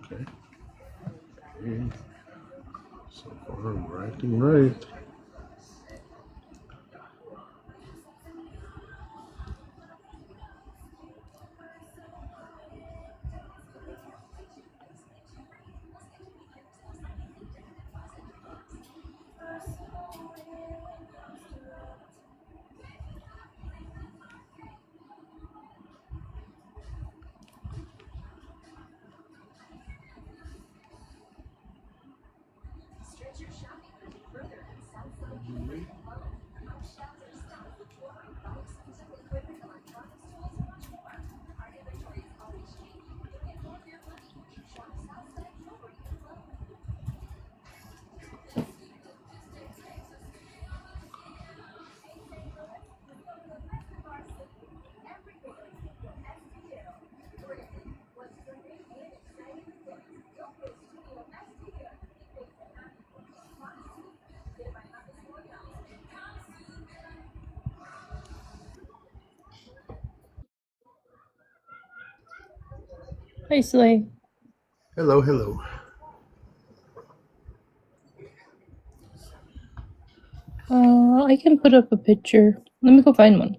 Okay. Okay. So far, I'm acting right. Hi, Slay. Hello, hello. I can put up a picture. Let me go find one.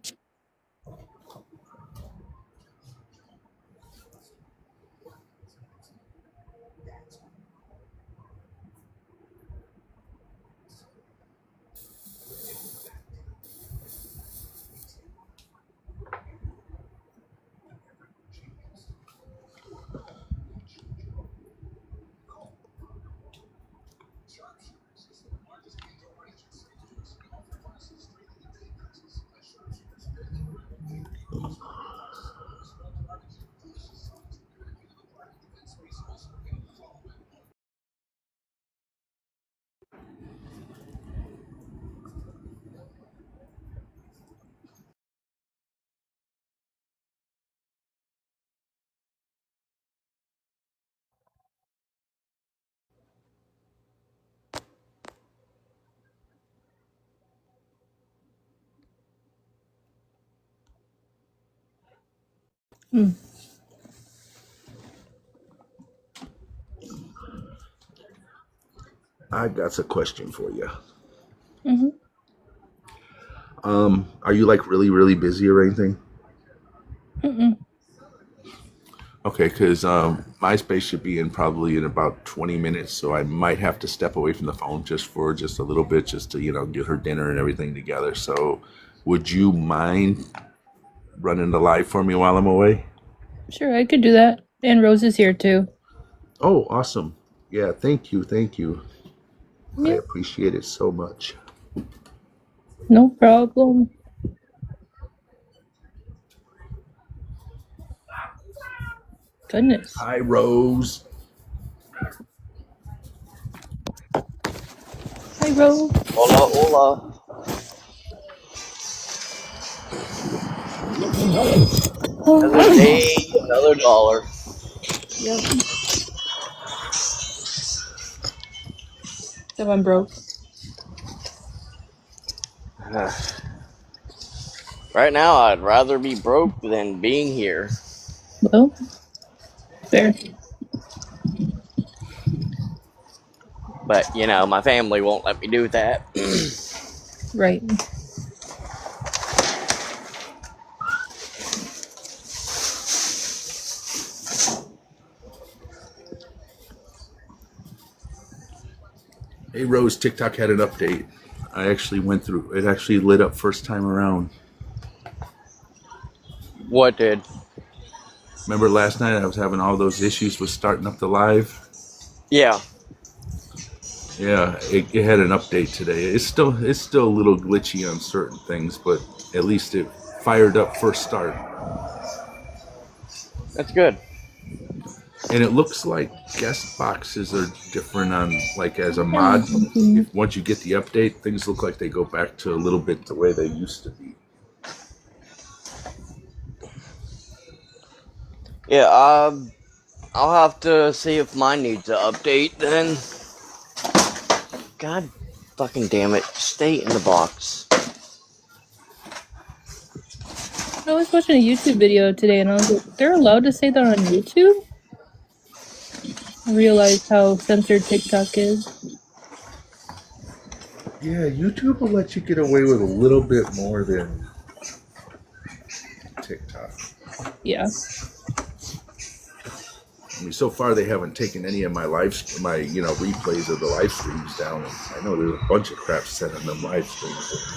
I got a question for you. Mm-hmm. Are you like really, really busy or anything? Mm-mm. Okay, because MySpace should be in probably in about 20 minutes, so I might have to step away from the phone just for just a little bit, just to get her dinner and everything together. So, would you mind running the live for me while I'm away? Sure, I could do that. And Rose is here too. Oh, awesome! Yeah, thank you, thank you. I Yeah, appreciate it so much. no problem. Goodness. Hi, Rose. Hi, Rose. Hola, hola. Another Oh, day, another dollar. yep. So I'm broke. Right now, I'd rather be broke than being here. Well, fair. But, my family won't let me do that. Right. Hey, Rose. TikTok had an update. I actually went through. It actually lit up first time around. What did? Remember last night I was having all those issues with starting up the live. Yeah. Yeah, it had an update today. It's still a little glitchy on certain things, but at least it fired up first start. That's good. And it looks like guest boxes are different on like as a mod. Mm-hmm. If once you get the update, things look like they go back to a little bit the way they used to be. Yeah, I'll have to see if mine needs an update then. God fucking damn it. Stay in the box. I was watching a YouTube video today and I was like, they're allowed to say that on YouTube? realized how censored TikTok is. Yeah, YouTube will let you get away with a little bit more than TikTok. Yeah. I mean, so far they haven't taken any of my replays of the live streams down. I know there's a bunch of crap set on them live streams.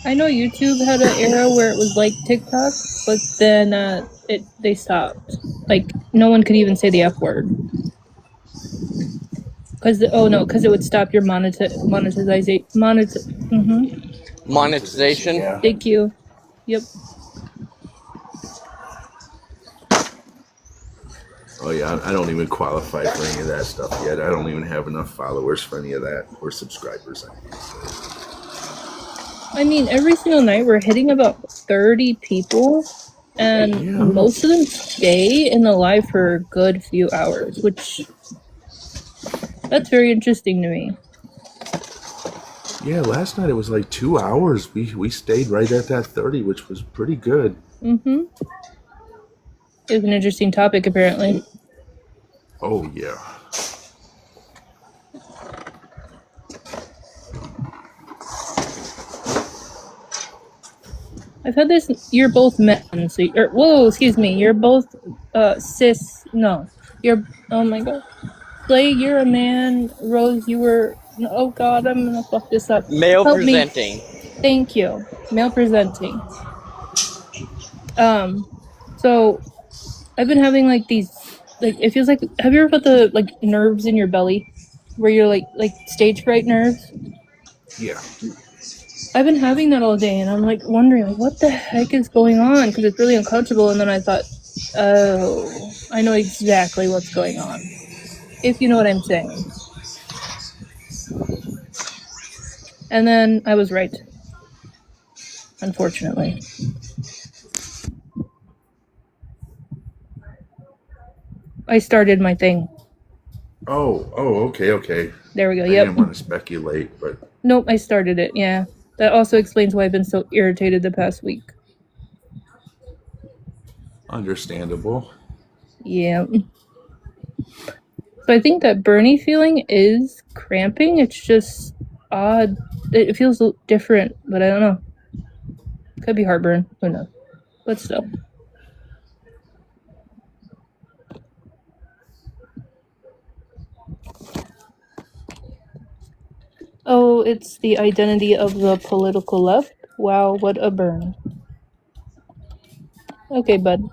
I know YouTube had an era where it was like TikTok, but then they stopped. Like no one could even say the F word. Because it would stop your monetization. Monetization? Yeah. Thank you. Yep. Oh yeah, I don't even qualify for any of that stuff yet. I don't even have enough followers for any of that, or subscribers. I mean, every single night we're hitting about 30 people, and most of them stay in the live for a good few hours, which that's very interesting to me. Yeah, last night it was like 2 hours. We stayed right at that 30, which was pretty good. Mm-hmm. It was an interesting topic, apparently. Oh yeah. I've had this. You're both men, so excuse me. You're both cis. No, you're. Oh my god. Slay, you're a man. Rose, you were. Oh god, I'm gonna fuck this up. Male Help presenting. Me. Thank you. Male presenting. So I've been having like these. Like it feels like. Have you ever felt the like nerves in your belly, where you're like stage fright nerves? Yeah. I've been having that all day, and I'm like wondering like, what the heck is going on, because it's really uncomfortable. And then I thought, oh, I know exactly what's going on, if you know what I'm saying. And then I was right, unfortunately. I started my thing. Oh, okay. There we go. I Yep. didn't want to speculate, but nope, I started it. Yeah, that also explains why I've been so irritated the past week. Understandable. Yeah. So I think that Bernie feeling is cramping. It's just odd. It feels different, but I don't know. Could be heartburn. Who knows? But still. Oh, it's the identity of the political left? Wow, what a burn. Okay, bud.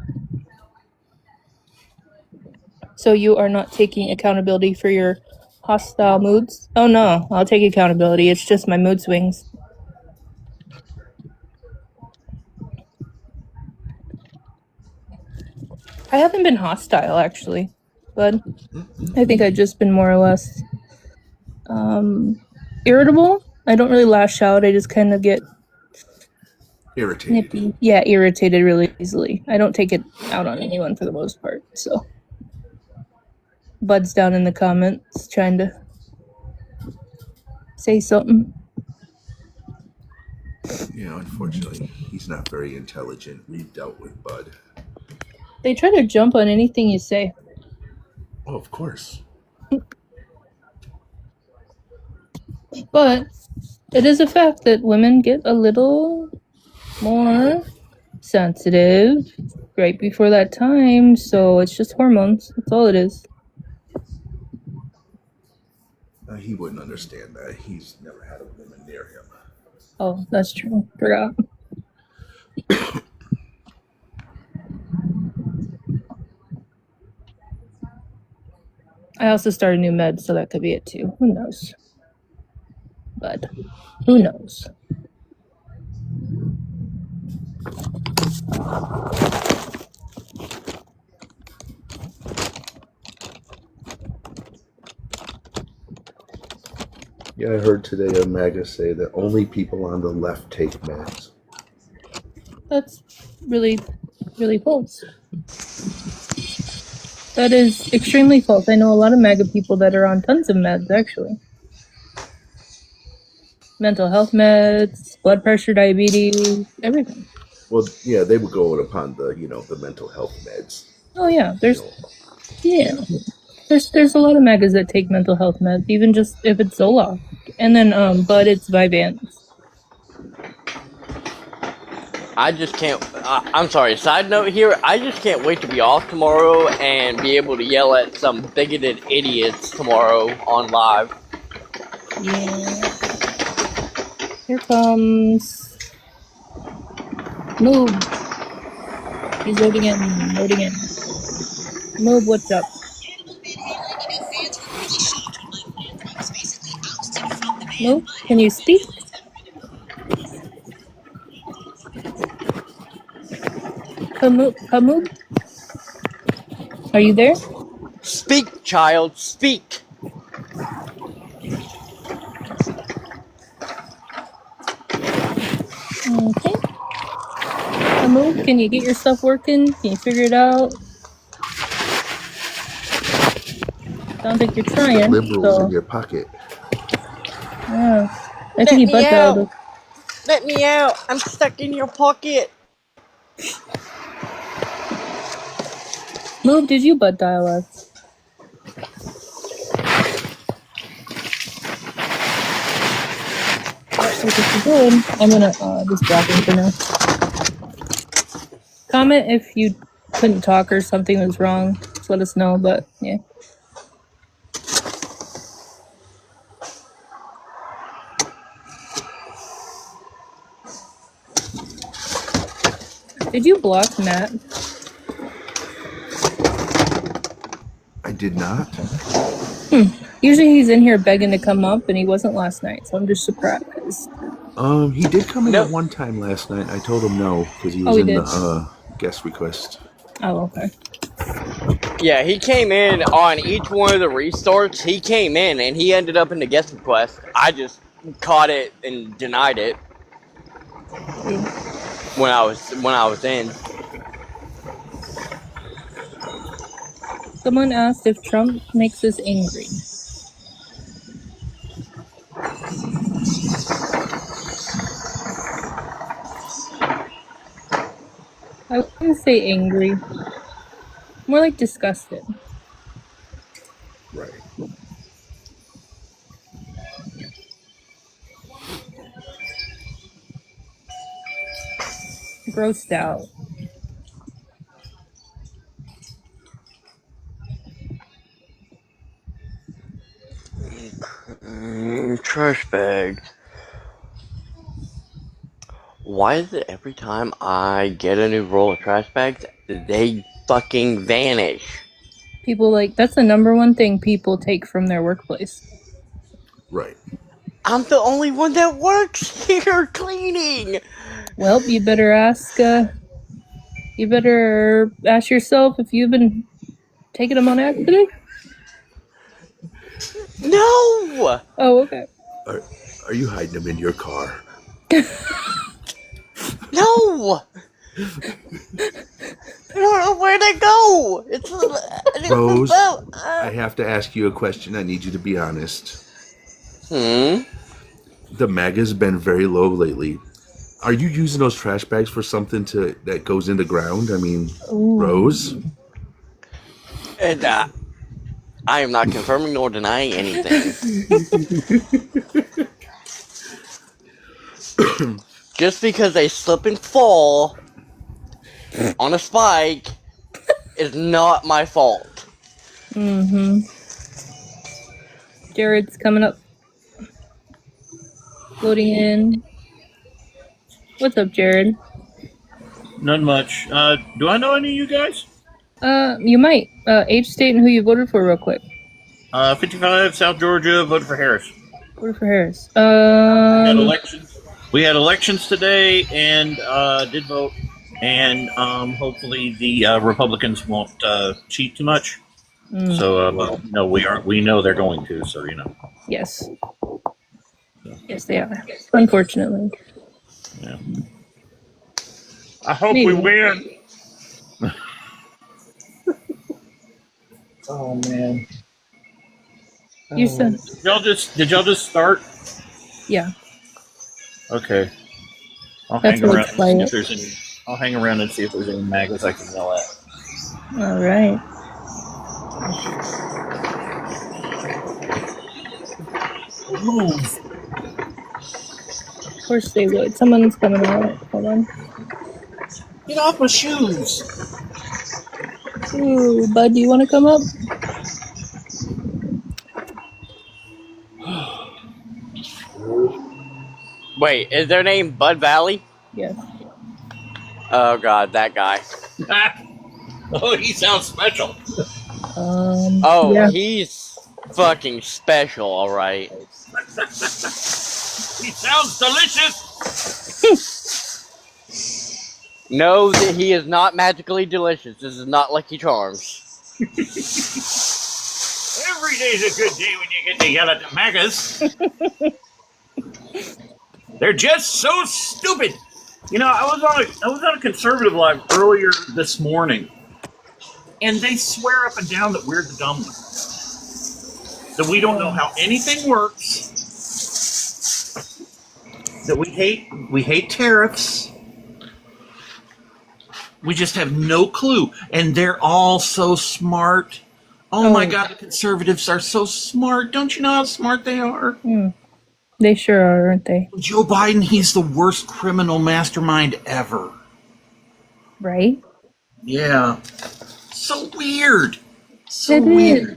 So you are not taking accountability for your hostile moods? Oh no, I'll take accountability. It's just my mood swings. I haven't been hostile, actually, bud. I think I've just been more or less irritable. I don't really lash out. I just kind of get irritated. Nippy. Yeah, irritated really easily. I don't take it out on anyone for the most part, so. Bud's down in the comments trying to say something. Yeah, unfortunately, he's not very intelligent. We've dealt with Bud. They try to jump on anything you say. Oh, of course. But it is a fact that women get a little more sensitive right before that time, so it's just hormones. That's all it is. He wouldn't understand that. He's never had a woman near him. Oh, that's true. Forgot. I also started a new med, so that could be it too. Who knows? But who knows? Yeah, I heard today a maga say that only people on the left take meds. That's really, really false. That is extremely false. I know a lot of MAGA people that are on tons of meds, actually. Mental health meds, blood pressure, diabetes, everything. Well, yeah, they would go upon the, the mental health meds. Oh, yeah. There's Yeah. There's a lot of magas that take mental health meds, even just if it's Zoloft. And then but it's Vyvanse. I just can't. I'm sorry. Side note here. I just can't wait to be off tomorrow and be able to yell at some bigoted idiots tomorrow on live. Yeah. Here comes Move. He's loading in. Loading in. Move. What's up? Move. Can you speak? Kamub? Are you there? Speak, child. Speak. Okay. Kamub, can you get your stuff working? Can you figure it out? Sounds like you're trying. Liberals So, in your pocket. yeah. I think Let he me butt out. dialed. Let me out. I'm stuck in your pocket. Move, did you butt dial us? If you did, I'm gonna just drop him for now. Comment if you couldn't talk or something was wrong. Just let us know, but yeah. Did you block Matt? I did not. Usually he's in here begging to come up, and he wasn't last night, so I'm just surprised. He did come in Nope. at one time last night. I told him no because he Oh, was he in did? the guest request. Oh, okay. Yeah, he came in on each one of the restarts. He came in and he ended up in the guest request. I just caught it and denied it when I was in. Someone asked if Trump makes us angry. I wouldn't say angry. More like disgusted. Right. Grossed out. Trash bags. Why is it every time I get a new roll of trash bags, they fucking vanish? People that's the number one thing people take from their workplace. Right. I'm the only one that works here cleaning. Well, you better ask yourself if you've been taking them on accident. No! Oh, okay. Are you hiding them in your car? No! I don't know where to go. Rose, I have to ask you a question. I need you to be honest. The maga's been very low lately. Are you using those trash bags for something that goes in the ground? I mean, Ooh. Rose? And I am not confirming nor denying anything. Just because they slip and fall on a spike is not my fault. Mm-hmm. Jared's coming up. Loading in. What's up, Jared? Not much. Do I know any of you guys? You might. Age, state, and who you voted for real quick. 55, South Georgia, voted for Harris. Voted for Harris. We had elections today and did vote. And hopefully the Republicans won't cheat too much. So, no, we know they're going to, so, Yes. Yes, they are. Unfortunately. Yeah. I hope Maybe. we win. Oh, man. You said. Did y'all just start? Yeah. Okay. I'll That's hang around what's and see quiet. if there's any. I'll hang around and see if there's any magas I can yell at. All right. Move. Of course they would. Someone's coming out. Hold on. Get off my shoes. Ooh, bud, do you want to come up? Wait, is their name Bud Valley? Yes. Oh god, that guy. Oh, he sounds special. Oh, Yeah. he's fucking special, alright. He sounds delicious. No, that he is not magically delicious. This is not Lucky Charms. Every day's a good day when you get to yell at the magas. They're just so stupid. You know, I was on a conservative live earlier this morning, and they swear up and down that we're the dumb ones, that we don't know how anything works, that we hate tariffs. We just have no clue, and they're all so smart. Oh my God, the conservatives are so smart. Don't you know how smart they are? They sure are, aren't they? Joe Biden, he's the worst criminal mastermind ever. Right? Yeah. So weird. So It weird. is.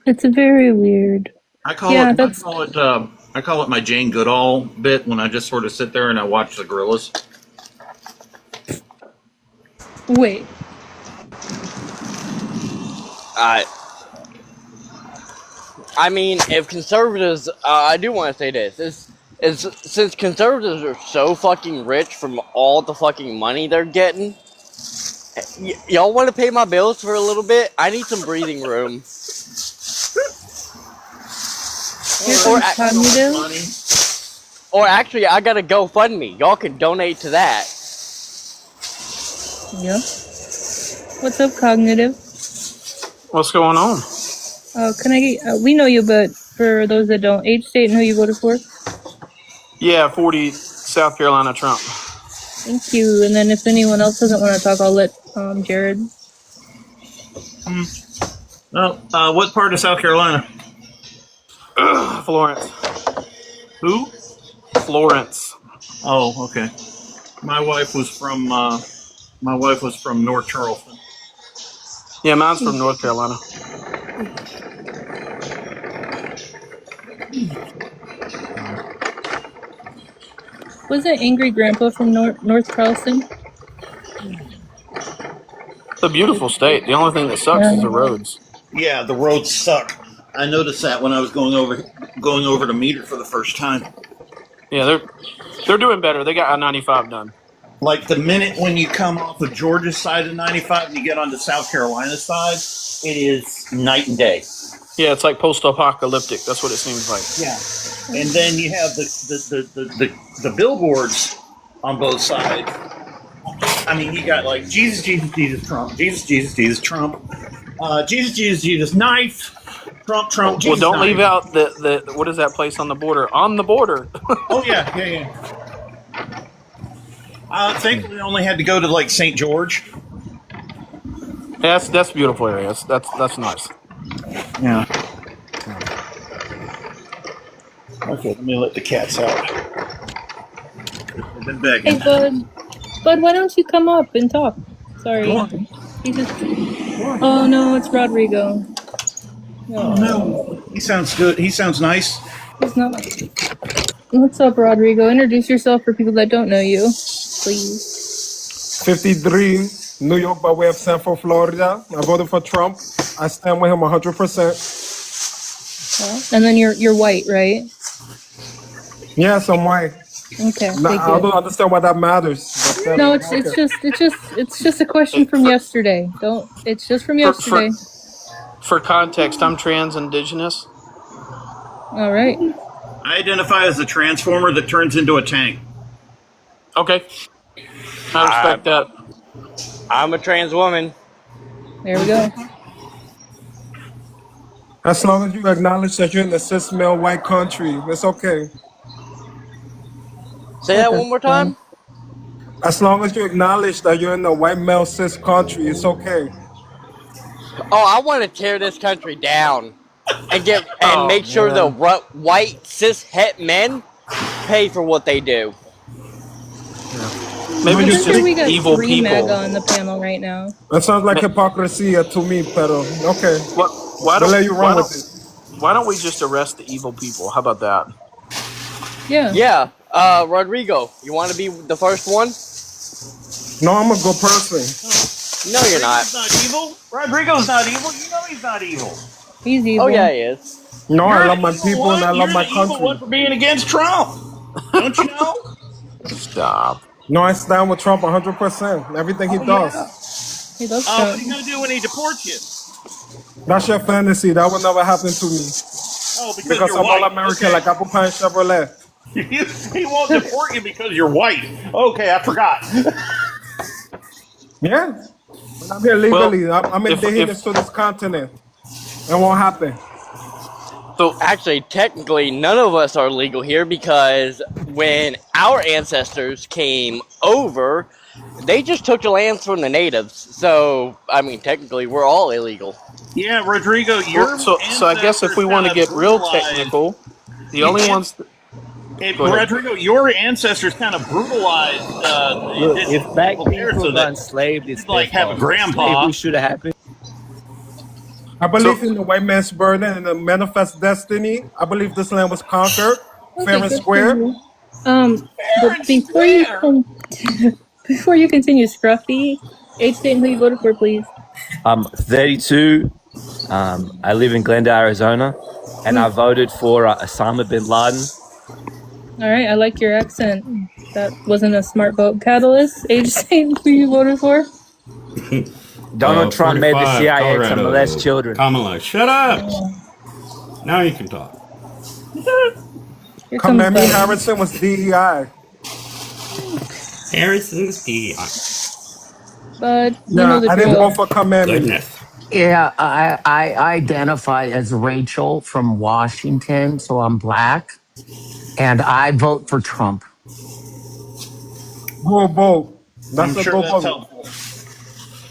It's very weird. I call it my Jane Goodall bit when I just sort of sit there and I watch the gorillas. Wait. I mean, if conservatives, I do want to say this, is since conservatives are so fucking rich from all the fucking money they're getting, y'all want to pay my bills for a little bit? I need some breathing room. Or actually, I got a GoFundMe. Y'all can donate to that. Yep. What's up, Cognitive? What's going on? Can I get, we know you, but for those that don't, age, state, and who you voted for? Yeah, 40 South Carolina Trump. Thank you. And then if anyone else doesn't want to talk, I'll let Jared. What part of South Carolina? Florence. Who? Florence. Oh, okay. My wife was from North Charleston. Yeah, mine's from North Carolina. Wasn't Angry Grandpa from North Charleston? It's a beautiful state. The only thing that sucks is the roads. Yeah, the roads suck. I noticed that when I was going over to meet her for the first time. Yeah, they're doing better. They got I-95 done. Like the minute when you come off of Georgia's side of 95 and you get onto South Carolina's side, it is night and day. Yeah, it's like post-apocalyptic. That's what it seems like. Yeah, and then you have the billboards on both sides. I mean, you got like Jesus, Jesus, Jesus, Trump, Jesus, Jesus, Jesus, Trump, Jesus, Jesus, Jesus, knife, Trump, Trump, Jesus. Well, don't knife. leave out the what is that place on the border? On the border. Oh yeah. Thankfully, I only had to go to like St. George. Yeah, that's a beautiful area. That's nice. Yeah. Okay, let me let the cats out. They've been begging. Hey, Bud, why don't you come up and talk? Sorry. Go on. Oh, no, it's Rodrigo. Oh no, he sounds good. He sounds nice. He's not. What's up, Rodrigo? Introduce yourself for people that don't know you, please. 53, New York by way of Sanford, Florida. I voted for Trump. I stand with him 100%. And then you're white, right? Yes, I'm white. Okay. No, thank I you. don't understand why that matters. But No, it's just a question from yesterday. It's just from yesterday. For context, I'm trans indigenous. All right. I identify as a transformer that turns into a tank. Okay. I respect that. I'm a trans woman. There we go. as long as you acknowledge that you're in a cis male white country, it's okay. Say that one more time. As long as you acknowledge that you're in a white male cis country, it's okay. Oh, I want to tear this country down and make sure the white cis het men pay for what they do. Maybe I'm it's pretty sure we just got evil 3 MAGA people. on the panel right now. That sounds like hypocrisy to me, pero okay. Why We'll let you run with it. Why don't we just arrest the evil people? How about that? Yeah. Yeah, Rodrigo, you want to be the first one? No, I'm gonna go personally. No, you're not. Rodrigo's not evil. Rodrigo's not evil. You know he's not evil. He's evil. Oh yeah, he is. No, You're I the love my evil people one. and I love You're my the evil one country. for being against Trump. Don't you know? Stop. No, I stand with Trump 100%. Everything he does. He loves What Trump. are you gonna do when he deports you? That's your fantasy. That will never happen to me. Oh, because Because you're I'm white. all American, Okay. like Apple Pie and Chevrolet. He won't deport you because you're white. Okay, I forgot. Yeah. When I'm here legally, I'm indigenous to this continent. It won't happen. So Actually, technically, none of us are legal here because when our ancestors came over, they just took the lands from the natives. So, I mean, technically, we're all illegal. Yeah, Rodrigo, your so I guess if we want to get real technical, the only ones. Go ahead. Rodrigo, your ancestors kind of brutalized Look, indigenous if black people here people so got that enslaved, it's like their have a fault. grandpa. Slavery should have happened. I believe in the white man's burden and the manifest destiny. I believe this land was conquered, fair and good for square. you. But before you continue, Scruffy, age, state, and who you voted for, please. I'm 32. I live in Glendale, Arizona, and I voted for Osama bin Laden. All right, I like your accent. That wasn't a smart vote. Catalyst, age, state, and who you voted for? Donald Trump made the 45, CIA to Colorado. molest children. Kamala, shut up! Now you can talk. Here comes Kamemi the Harrison was DEI. Harrison's PI. but you Yeah, know the I didn't drill. vote for Kamemi. Goodness. Yeah, I identify as Rachel from Washington, so I'm black, and I vote for Trump. Go vote. I'm That's a sure go that's vote. helpful.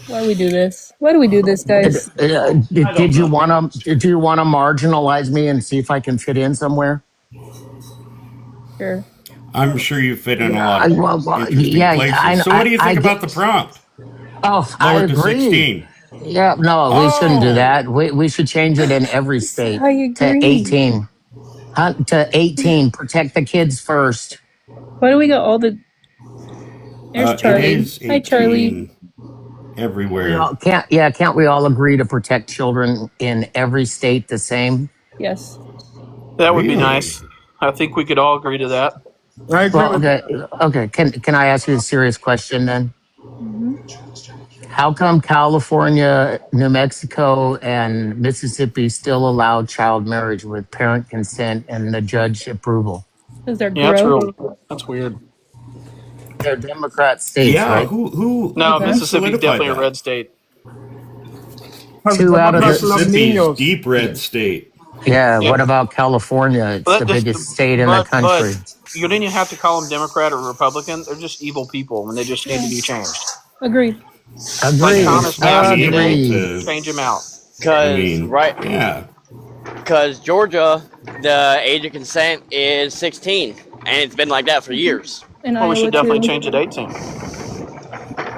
Why do we do this? Why do we do this, guys? Did you want to marginalize me and see if I can fit in somewhere? Sure. I'm sure you fit in a lot I- of well, interesting yeah, places. So what do you think about the prompt? Oh, I Lower to agree. 16. Yeah, no, we shouldn't do Oh. that. We should change it in every state I agree. to 18. To 18. Protect the kids first. Why do we got all the? There's It Charlie. is Hi, Charlie. 18 everywhere. Well, can't we all agree to protect children in every state the same? Yes. That would be Really? nice. I think we could all agree to that. I agree Well, with okay. Can I ask you a serious question then? Mm-hmm. How come California, New Mexico, and Mississippi still allow child marriage with parent consent and the judge approval? Because they're Yeah, that's gross. That's weird. They're Democrat states, Yeah, right? who No, Okay. Mississippi's solidified definitely that? a red state. Because 2 out of Democrats the- love Mississippi's niños. deep red state. Yeah. Yeah. What about California? It's But the just- biggest state in the country. But you didn't have to call them Democrat or Republican. They're just evil people, and they just need to be changed. Agreed. Like Agreed. Thomas Massey Able today, to- change him out. Because, I mean, yeah. Because Georgia, the age of consent is 16, and it's been like that for years. And Well, we should definitely too. change it to 18.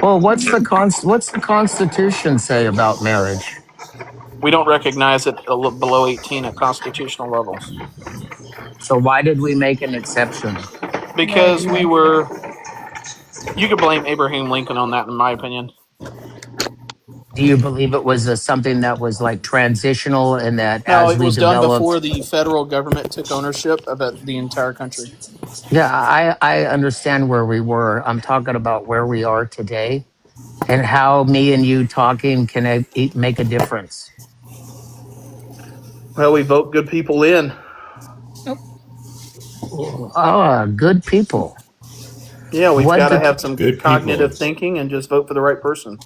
Well, what's the Constitution say about marriage? We don't recognize it below 18 at constitutional levels So why did we make an exception? because we were. You could blame Abraham Lincoln on that, in my opinion. Do you believe it was something that was like transitional and that No, as it we was done developed? before the federal government took ownership of the entire country. Yeah, I understand where we were. I'm talking about where we are today and how me and you talking can make a difference. Well, we vote good people in. Oh, good people. Yeah, we've What got to did- have some Good good cognitive people. thinking and just vote for the right person.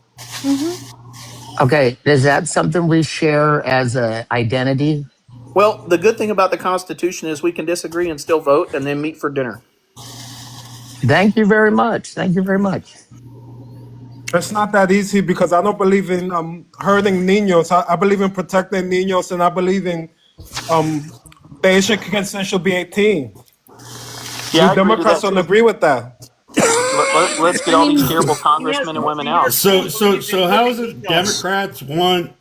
Okay, is that something we share as an identity? Well, the good thing about the Constitution is we can disagree and still vote and then meet for dinner. Thank you very much. Thank you very much. It's not that easy because I don't believe in hurting niños. I believe in protecting niños, and I believe in the age of consent should be 18. Yeah, I You agree to Democrats that don't too. agree with that. Let's get all these terrible congressmen and women out. So how is it Democrats want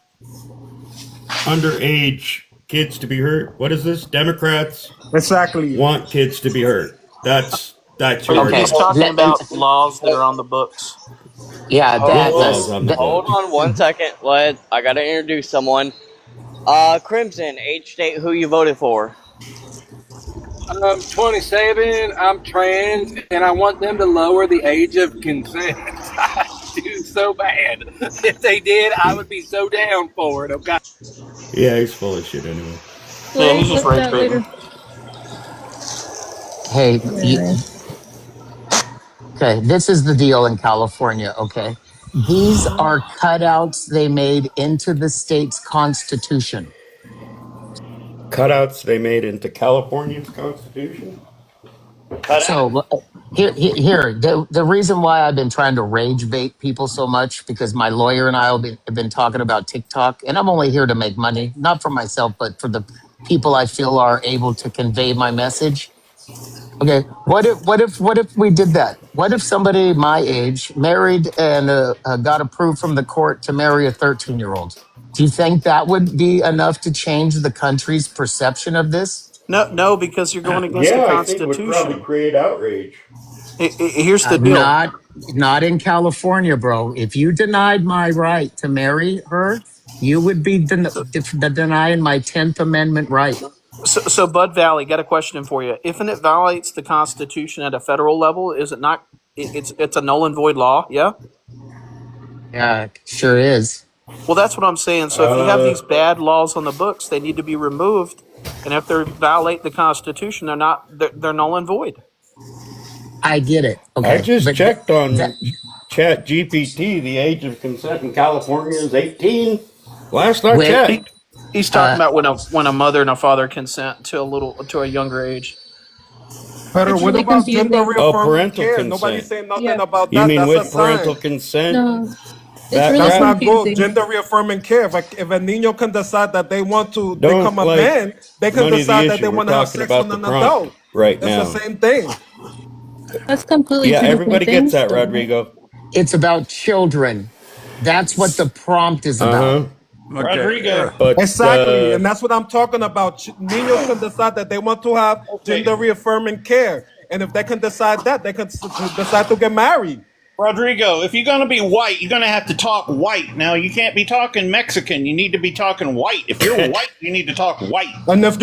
underage kids to be hurt? What is this? Democrats Exactly. want kids to be hurt. That's your But he's argument. talking about laws that are on the books. Yeah, Hold laws on, on the hold books. on 1 second. I gotta introduce someone. Crimson, age, state, who you voted for. I'm 27, I'm trans, and I want them to lower the age of consent. I do so bad. If they did, I would be so down for it, okay? Yeah, he's full of shit anyway. Yeah, he's just What's rage that baiting. hey, Anyway. okay, this is the deal in California, okay? These are cutouts they made into the state's constitution. Cutouts they made into California's constitution. So here, the reason why I've been trying to rage bait people so much because my lawyer and I have been talking about TikTok, and I'm only here to make money, not for myself, but for the people I feel are able to convey my message. Okay, what if we did that? What if somebody my age married and got approved from the court to marry a 13-year-old? Do you think that would be enough to change the country's perception of this? No, because you're going against the Yeah, I think it would probably Constitution. create outrage. Here's the deal. Not in California, bro. If you denied my right to marry her, you would be denying my 10th Amendment right. So Bud Valley, got a question for you. If it violates the Constitution at a federal level, is it not? It's a null and void law. Yeah. Yeah, sure is. Well, that's what I'm saying. So if you have these bad laws on the books, they need to be removed. And if they violate the Constitution, they're not. They're null and void. I get it. Okay, I just checked on that- Chat GPT. The age of consent in California is 18. Last I Wait. checked. He's talking about when a mother and a father consent to a younger age. But It's what really about confusing. gender reaffirming parental care? consent. Nobody's saying nothing Yeah. about that. You mean That's with a sign. parental consent? No, it's That- really That's not good. confusing. Gender reaffirming care. If a niño can decide that they want to Don't, become a like, man, they can money the decide that issue. they We're want to have talking sex about with an the prompt adult. right It's now. the same thing. That's completely Yeah, two different everybody things. gets that, though. Rodrigo. it's about children. That's what the prompt is about. Uh-huh. Rodrigo. But Exactly, and that's what I'm talking about. Niños can decide that they want to have gender reaffirming care, and if they can decide that, they can decide to get married. Rodrigo, if you're going to be white, you're going to have to talk white. Now, you can't be talking Mexican. You need to be talking white. If you're white, you need to talk white. And if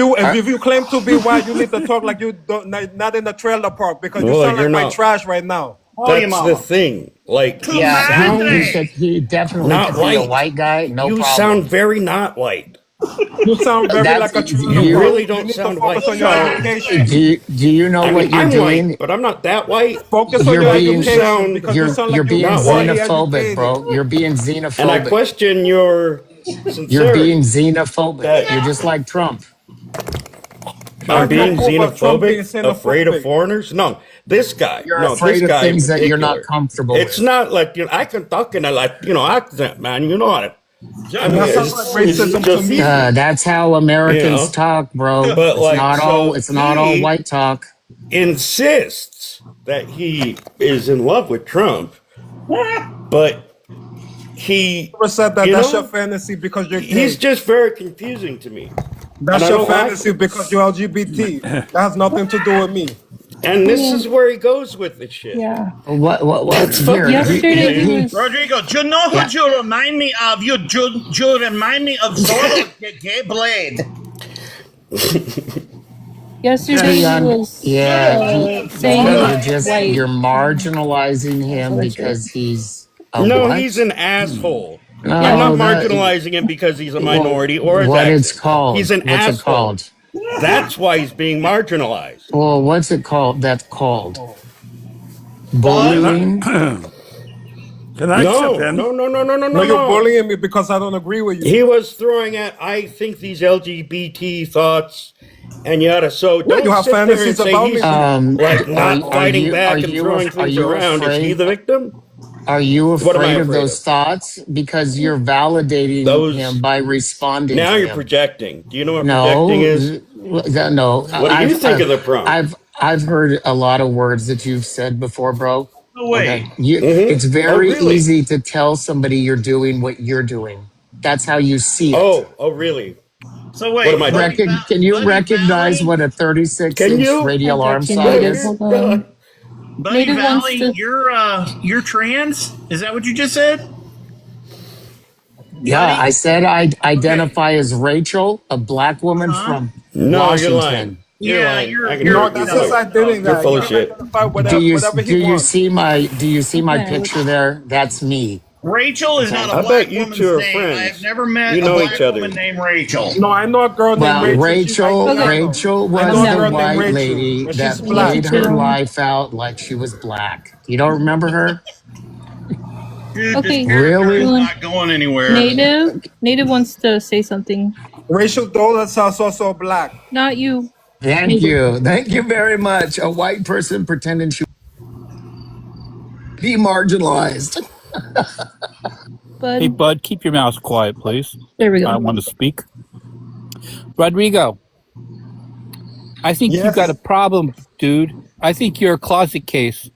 you claim to be white, you need to talk like you don't, not in the trailer park because you Well, sound like you're my not. trash right now. Oh, your that's mama. the thing. Like, Yeah, you he definitely Not could be a white. white guy. No you problem. sound very not white. You sound very That's- like a trailer you park. really don't need sound to focus white. on your education. Do you know I what mean, you're I'm doing? white, but I'm not that white. Focus on You're your being- education because you You're sound like being you're not white. xenophobic, educated. bro. You're being And I xenophobic. question your sincerity. You're being xenophobic. That- You're just like Trump. I'm being Trump being xenophobic, afraid of xenophobic. foreigners. No, this guy. You're no, afraid this of guy in things that you're not particular. comfortable It's with. not like I can talk in a accent, man. You know it. I mean, That sounds like racism to me. That's how Americans You know? talk, bro. But, It's like, not so all. It's not all he- white talk. insists that he is in love with Trump, but he Never said that. You That's know, your fantasy because you're gay. he's just very confusing to me. That's and I your don't like fantasy it. because you're LGBT. That has nothing to do with me. And this is where he goes with this shit. Yeah. What? That's Here, fucking Yesterday he was. Rodrigo, do you know who Yeah. you remind me of? You remind me of Zorro the Gay Blade. Yesterday he was. Saying you're white. marginalizing him because he's a No, what? he's an asshole. No, I'm not that- marginalizing him because he's a minority or his what accent. it's called. He's an What's asshole. it called? That's why he's being marginalized. Well, what's it called? That's called bullying. No, No, you're bullying me because I don't agree with you. He was throwing at, I think these LGBT thoughts and yada. So don't you have sit there and fantasies say about he's me. like not are fighting you- back are and you throwing af- are things you around. Is he afraid? the victim? Are you What am I afraid of afraid those of? thoughts? Because you're validating him Those. by responding Now to you're him. projecting. Do you know what projecting No, is? no. What do you think of the prompt? I've heard a lot of words that you've said before, bro. No Okay, way. it's Oh, very really? easy to tell somebody you're doing what you're doing. That's how you see it. Oh, really? So What am wait, I doing? Can you Buddy recognize Valley, what a Can 36-inch you? I radial arm got you, saw Native. is? Hold on. Buddy Native wants Valley, to. you're trans? Is that what you just said, Yeah, buddy? I said I Okay. identify as Rachel, a black woman Huh? from No, you're lying. Washington. You're Yeah, lying. I you're can No, prove you're you're that's no, his full. identity. You're That full he of no. can shit. identify Do you whatever he do you wants. see my Okay. picture there? That's me. Rachel is Okay. not a I bet black you woman's two are name. I have friends. never met You a know black each other. woman named Rachel. No, I know a girl named Well, Rachel. She's Okay. Haitiano. Rachel I was know a the girl No. named white Rachel, lady but she's that I need you black. played her to. life out like she was black. You don't remember her? Dude, this Okay. character is Really? not going anywhere. Native wants to say something. Rachel Dolas is also black. Not you. Thank Native. you. Thank you very much. A white person pretending she be marginalized. Hey, Bud. bud, keep your mouth quiet, please. There we I go. want to speak. Rodrigo, I think you got a Yes. problem, dude. I think you're a closet case.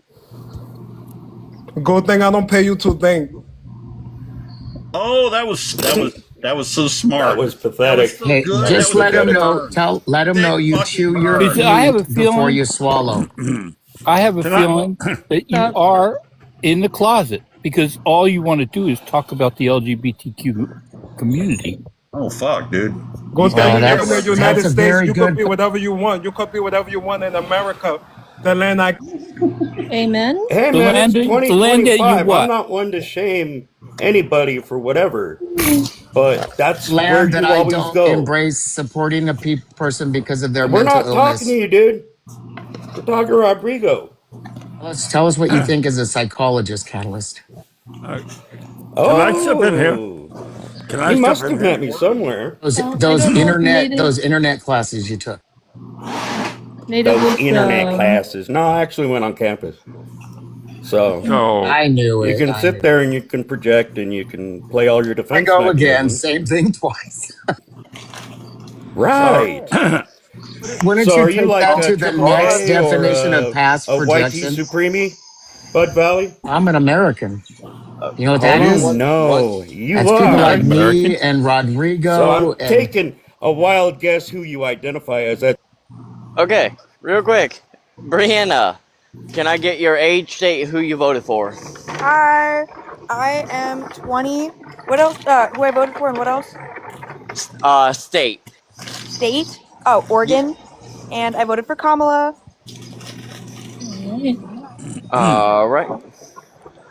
Good thing I don't pay you to think. Oh, that was so That smart. was That was pathetic. so Hey, good. That That was just was a let him good pathetic. know. burn. Let him know Sick you fucking chew your Because burn. I have a meat before feeling, you swallow. I have a Can I? feeling that you Stop. are in the closet because all you want to do is talk about the LGBTQ community. Oh fuck, dude. Good He's got thing to Oh, we be live in the careful. that's United a States. very You could good. be whatever you want. You could be whatever you want in America. The land I. Amen. Hey, The man, it's land that you 2025. I'm what? not one to shame anybody for whatever, but that's where Land that you I always don't go. embrace supporting a person because of their We're mental not talking to illness. you, dude. We're talking to Rodrigo. Let's tell us what you think as a psychologist, Catalyst. Can I step in here? Oh, Can I you step must in have here? Met me somewhere. I don't know if Those Native. internet classes you took. Native Those was. internet classes. No, I actually went on campus. So So I knew you it. can I sit knew there it. and you can project and you can play all your I defense go again. mechanisms. Same thing twice. Right. Wouldn't So you are you take like that a to the triple next A or definition of past a YT projection? Supreme? Bud Valley? I'm an American. You know what that Hold on. is? No, you That's people are. like American. me and So Rodrigo I'm and taking a wild guess who you identify as. That Okay, real quick. Brianna, can I get your age, state, who you voted for? Hi, I am 20. What else? Who I voted for and what else? State. State? Oh, Oregon. And I voted for Kamala. Alright.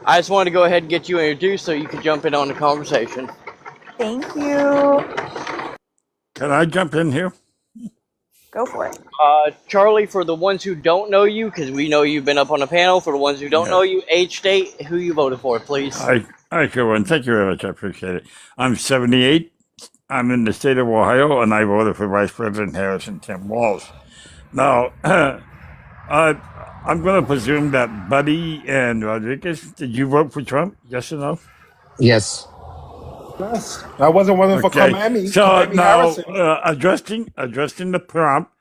I just wanted to go ahead and get you introduced so you could jump in on the conversation. Thank you. Can I jump in here? Go for it. Charlie, for the ones who don't know you, because we know you've been up on the panel, for the ones who don't know you, age, state, who you voted for, please. Hi, everyone. Thank you very much. I appreciate it. I'm 78. I'm in the state of Ohio, and I voted for Vice President Harrison Tim Walz. Now, I'm going to presume that Buddy and Rodriguez, did you vote for Trump? Yes or no? yes. Yes. I wasn't voting for Okay. So Kamami now, Harrison. addressing the prompt,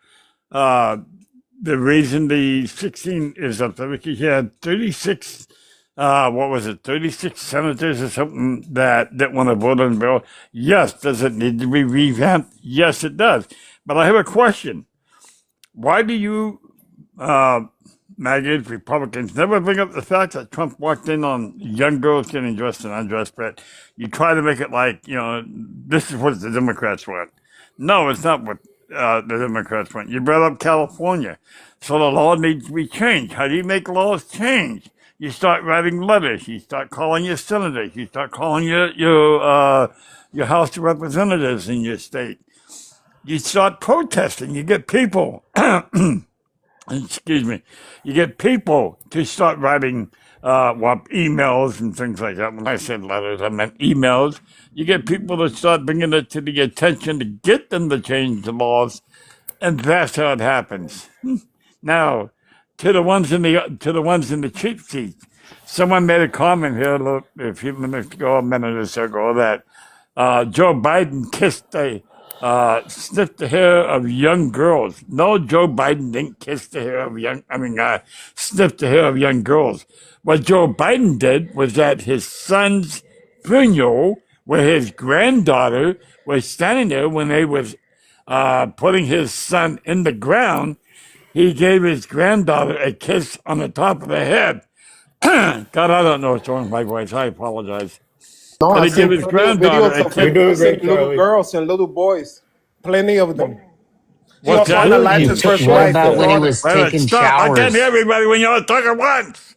the reason the 16 is up there because he had 36. What was it? 36 senators or something that want to vote on the bill. Yes. Does it need to be revamped? Yes, it does. But I have a question. Why do you, MAGA Republicans, never bring up the fact that Trump walked in on young girls getting dressed and undressed? But you try to make it like, this is what the Democrats want. No, it's not what the Democrats want. You brought up California. So the law needs to be changed. How do you make laws change? You start writing letters. You start calling your senators. You start calling your House of Representatives in your state. You start protesting. You get people, excuse me, you get people to start writing emails and things like that. When I said letters, I meant emails. You get people to start bringing it to the attention to get them to change the laws, and that's how it happens. Now, to the ones in the cheap seats, Someone made a comment here a few minutes ago, a minute or so ago, that Joe Biden sniffed the hair of young girls. No, Joe Biden didn't sniff the hair of young girls. What Joe Biden did was at his son's funeral, where his granddaughter was standing there when they was putting his son in the ground, he gave his granddaughter a kiss on the top of the head. God, I don't know what's wrong with my voice. I apologize. No, But I he seen gave his plenty of granddaughter videos a of kiss. him kissing little girls and little boys. Plenty of them. He What's also that? unalived his first What wife about and when he daughter. was Wait a minute, taking stop. I can't hear showers? everybody when you're talking once.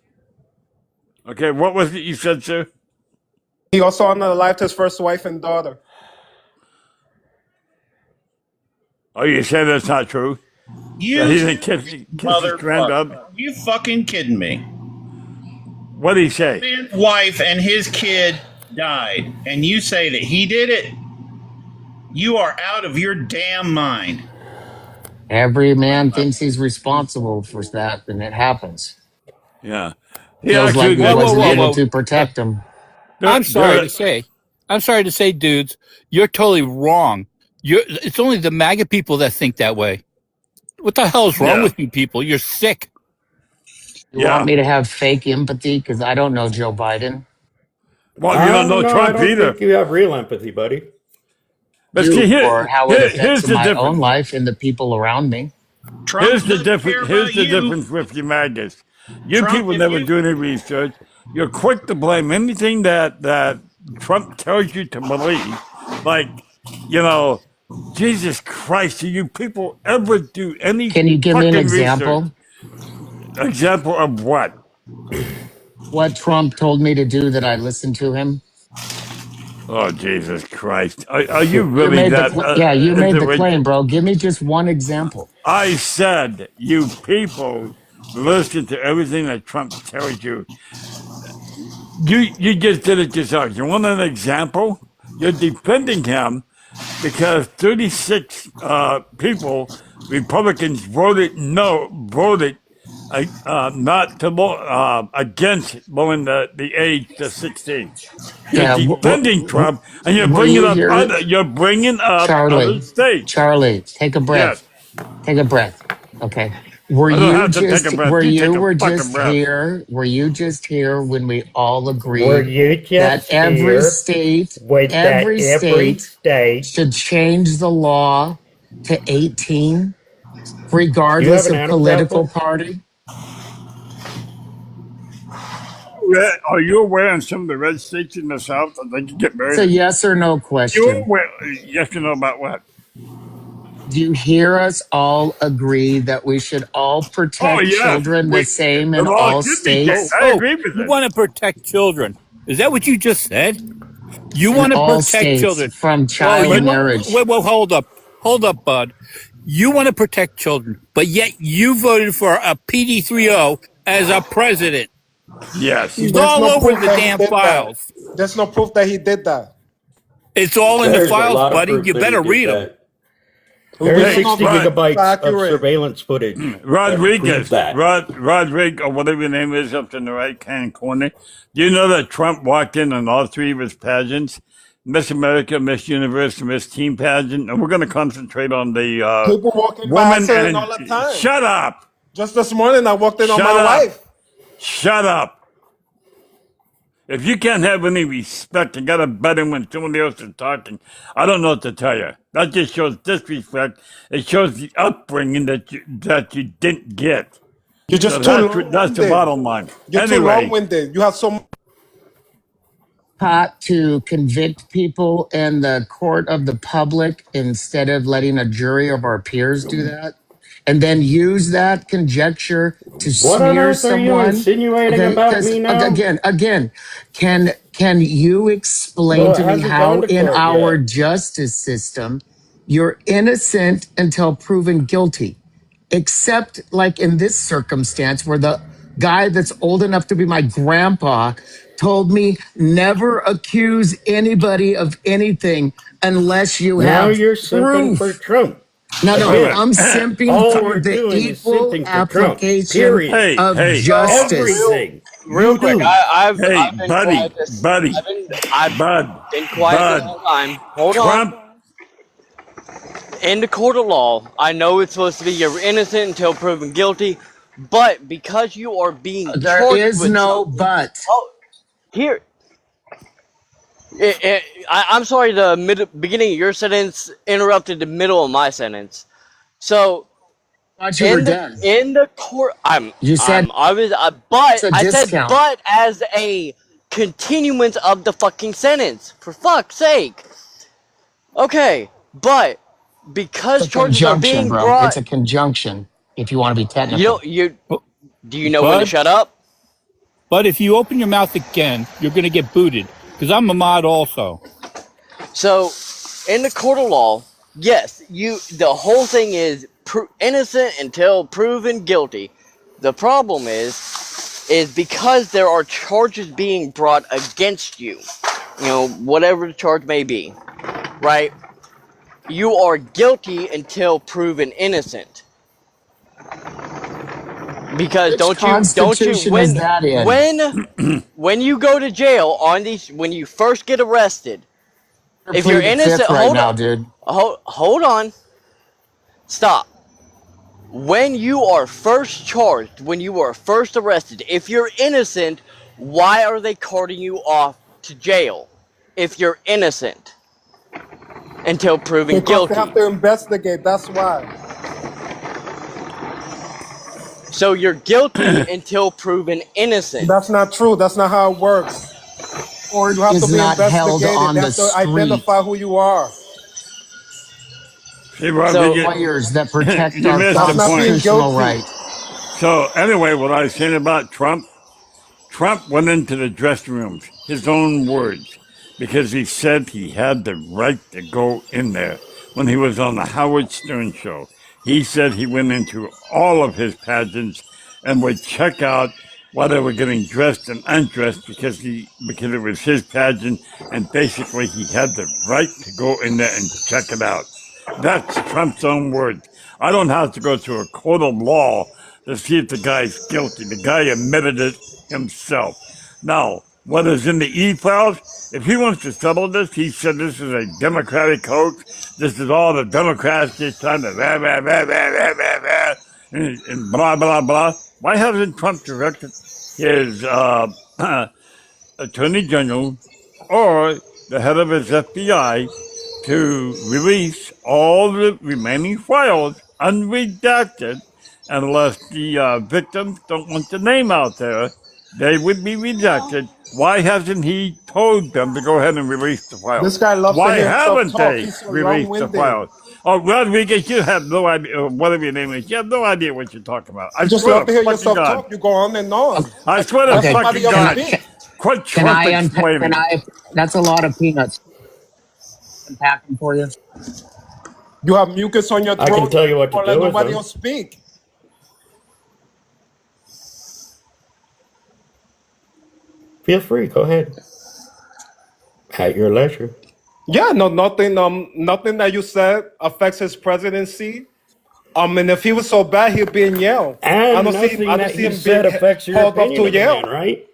Okay, what was it you said, sir? He also unalived his first wife and daughter. Oh, you say that's not true? That he You didn't kiss his granddaughter? motherfucker. You fucking kidding me? What did he say? Man's wife and his kid died, and you say that he did it? You are out of your damn mind. Every man thinks he's responsible for that, and it happens. Yeah. He Feels like actually he Whoa, whoa, wasn't whoa, able whoa. to protect him. I'm sorry to say, dudes, you're totally wrong. It's only the MAGA people that think that way. What the hell is wrong Yeah. with you people? You're sick. You want me to have fake empathy because I don't know Joe Biden? Well, you don't know Trump I don't either. think you have real empathy, buddy. But see, Or how it affects here's the my own difference. life and the people around me. Here's the difference with you maggots. You Trump, people if never you- do any research. You're quick to blame anything that Trump tells you to believe. Like, Jesus Christ, do you people ever do any Can you give me an fucking example? research? Example of what? What Trump told me to do that I listened to him? Oh, Jesus Christ. Are you You really made that? you made the individual? claim, bro. Give me just one example. I said, you people listen to everything that Trump tells you. You just did it yourself. You want an example? You're defending him because 36 people, Republicans, voted not to against lowering the age to 16. You're Yeah, defending Trump, and you're were bringing you up here, other states. Charlie, take a breath. Yes, Take a breath. Okay. Were I don't you have to take a breath. were You take you a were fucking just breath. here? Were you just here when we all Were agreed you that just here with that every every state state? should change the law to 18, Do you have regardless an of Adam political apple? party? Are you aware in some of the red states in the South that they can get It's a married? yes or no You question. aware? Yes or no about what? Do you hear us all agree that we should all Oh, protect yes. children the same The in law all should be changed. states? I agree with You it. want to protect children. Is that what you just said? You In want to all protect states, children. from child marriage. Hold up. Hold up, bud. You want to protect children, but yet you voted for a PD30 as a president. Yes. He's There's all no over proof the that he damn did that. files. There's no proof that he did that. It's all in the There's a files, lot of buddy. proof You that he better did read them. that. There's Hey, 60 Rod- gigabytes of accurate. surveillance footage. Rodriguez, that. Rodriguez, or whatever your name is, up in the right hand corner. Do you know that Trump walked in on all three of his pageants? Miss America, Miss Universe, and Miss Teen pageant. And we're going to concentrate on the People walking woman past it and all the time. shut up. Just this morning, I walked in on Shut my up. wife. Shut up. If you can't have any respect and got a better when somebody else is talking, I don't know what to tell you. That just shows disrespect. It shows the upbringing that you didn't get. You're just So too that's the long-winded. bottom line. You're too Anyway, long-winded. You have so much. Taught to convict people in the court of the public instead of letting a jury of our peers do that, and then use that conjecture to What on smear earth are you someone. insinuating Okay, about because me now? again, can you explain Well, it to me hasn't how gone to in court our yet. justice system you're innocent until proven guilty? Except like in this circumstance where the guy that's old enough to be my grandpa told me never accuse anybody of anything unless you Now have you're simping for proof. Trump. No, Again, I'm simping all for you're the doing is equal simping for Trump. application Period. hey, of hey, justice. Everything. real quick. I've Hey, been buddy, quiet this. buddy, I've bud, been quiet this bud. whole time. Hold Trump. on. In the court of law, I know it's supposed to be you're innocent until proven guilty, but because you are being There charged is with no something, but. here. I'm sorry. The beginning of your sentence interrupted the middle of my sentence. So I thought you were done. in the court, You said but it's a I said discount. but as a continuance of the fucking sentence. For fuck's sake. Okay, but because It's a charges are conjunction, being bro. brought, It's a conjunction. If you want to be you technical. do you know when to Bud, shut up? but if you open your mouth again, you're going to get booted. Because I'm a mod also. So, in the court of law, yes, the whole thing is innocent until proven guilty. The problem is because there are charges being brought against you, whatever the charge may be, right? You are guilty until proven innocent. Because Which don't you constitution is that in? when you go to jail when you first get arrested, if you're Pleading innocent, fifth right now, dude. hold on, stop. When you are first charged, when you are first arrested, if you're innocent, why are they carting you off to jail? If you're innocent, until proven Because they guilty. have to investigate. That's why. So you're guilty until proven innocent. That's not true. That's not how it works. Or you have to Is be not held investigated. on They the have to street. identify who you are. Hey, Rob, Lawyers that protect you our missed the That's not being point. constitutional guilty. right. So anyway, what I was saying about Trump went into the dressing rooms, his own words, because he said he had the right to go in there. When he was on the Howard Stern show, he said he went into all of his pageants and would check out while they were getting dressed and undressed because it was his pageant, and basically he had the right to go in there and check it out. That's Trump's own words. I don't have to go to a court of law to see if the guy's guilty. The guy admitted it himself. Now, what is in the e-files? If he wants to settle this, he said this is a Democratic hoax. This is all the Democrats just trying to blah, blah, blah, blah, blah, blah, blah, and blah, blah, blah. Why hasn't Trump directed his attorney general or the head of his FBI to release all the remaining files unredacted unless the victims don't want the name out there? They would be redacted. Why hasn't he told them to go ahead and release the files? This guy loves Why to hear himself haven't talk. they He's so released the long-winded. files? Oh, Rodriguez, you have no idea, whatever your name is, you have no idea what you're talking about. I You just swear love to hear fucking yourself God. talk. You go on and on. I swear to Let Okay. fucking somebody else God. speak. Quit Can Trump I explaining. that's a lot of peanuts. Unpacking for you. You have mucus on your I can throat. tell you what to Or let do with nobody them. else speak. Feel free. Go ahead. At your leisure. Yeah, no, nothing that you said affects his presidency. And if he was so bad, he'd be in Yale. And I don't nothing see that he him said being affects your hauled off opinion to of the Yale. man, right?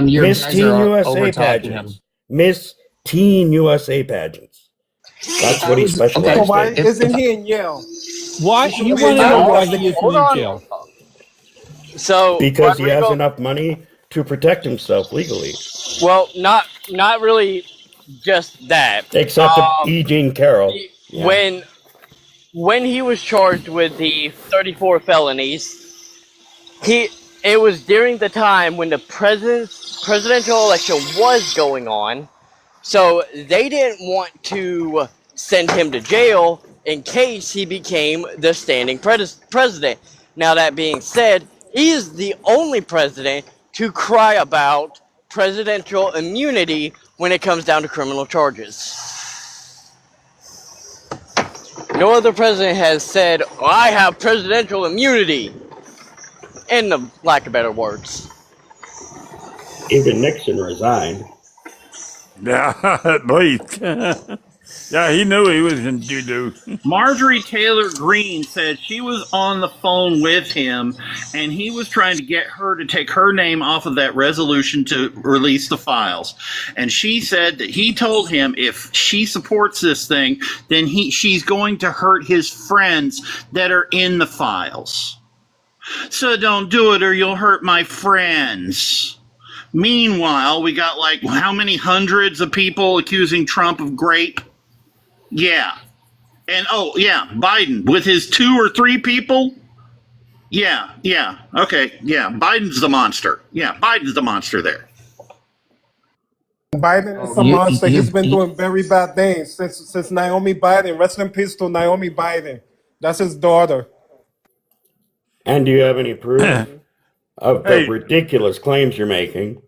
You Miss guys Teen are USA over talking him. pageants. Miss Teen USA pageants. That's what he So specialized why in. isn't he in Yale? Why? He should You be want in to know Yale why he investigating. isn't in jail? So Because he has Rodrigo, enough money to protect himself legally. well, not really just that. Except E. Jean Carroll. Yeah. When he was charged with the 34 felonies, it was during the time when the presidential election was going on, so they didn't want to send him to jail in case he became the standing president. Now that being said, he is the only president to cry about presidential immunity when it comes down to criminal charges. No other president has said, I have presidential immunity, in the lack of better words. Even Nixon resigned. Yeah, at least. Yeah, he knew he was in doo-doo. Marjorie Taylor Greene said she was on the phone with him and he was trying to get her to take her name off of that resolution to release the files. And she said that he told him if she supports this thing, then she's going to hurt his friends that are in the files. So don't do it or you'll hurt my friends. Meanwhile, we got like how many hundreds of people accusing Trump of rape? Yeah. And oh yeah, Biden with his 2 or 3 people. Yeah, okay, yeah. Biden's the monster. Yeah, Biden's the monster there. Biden is a You, monster. you, He's been you, doing very bad things since Naomi Biden. Rest in peace to Naomi Biden. That's his daughter. And do you have any proof of the Hey, ridiculous claims you're making?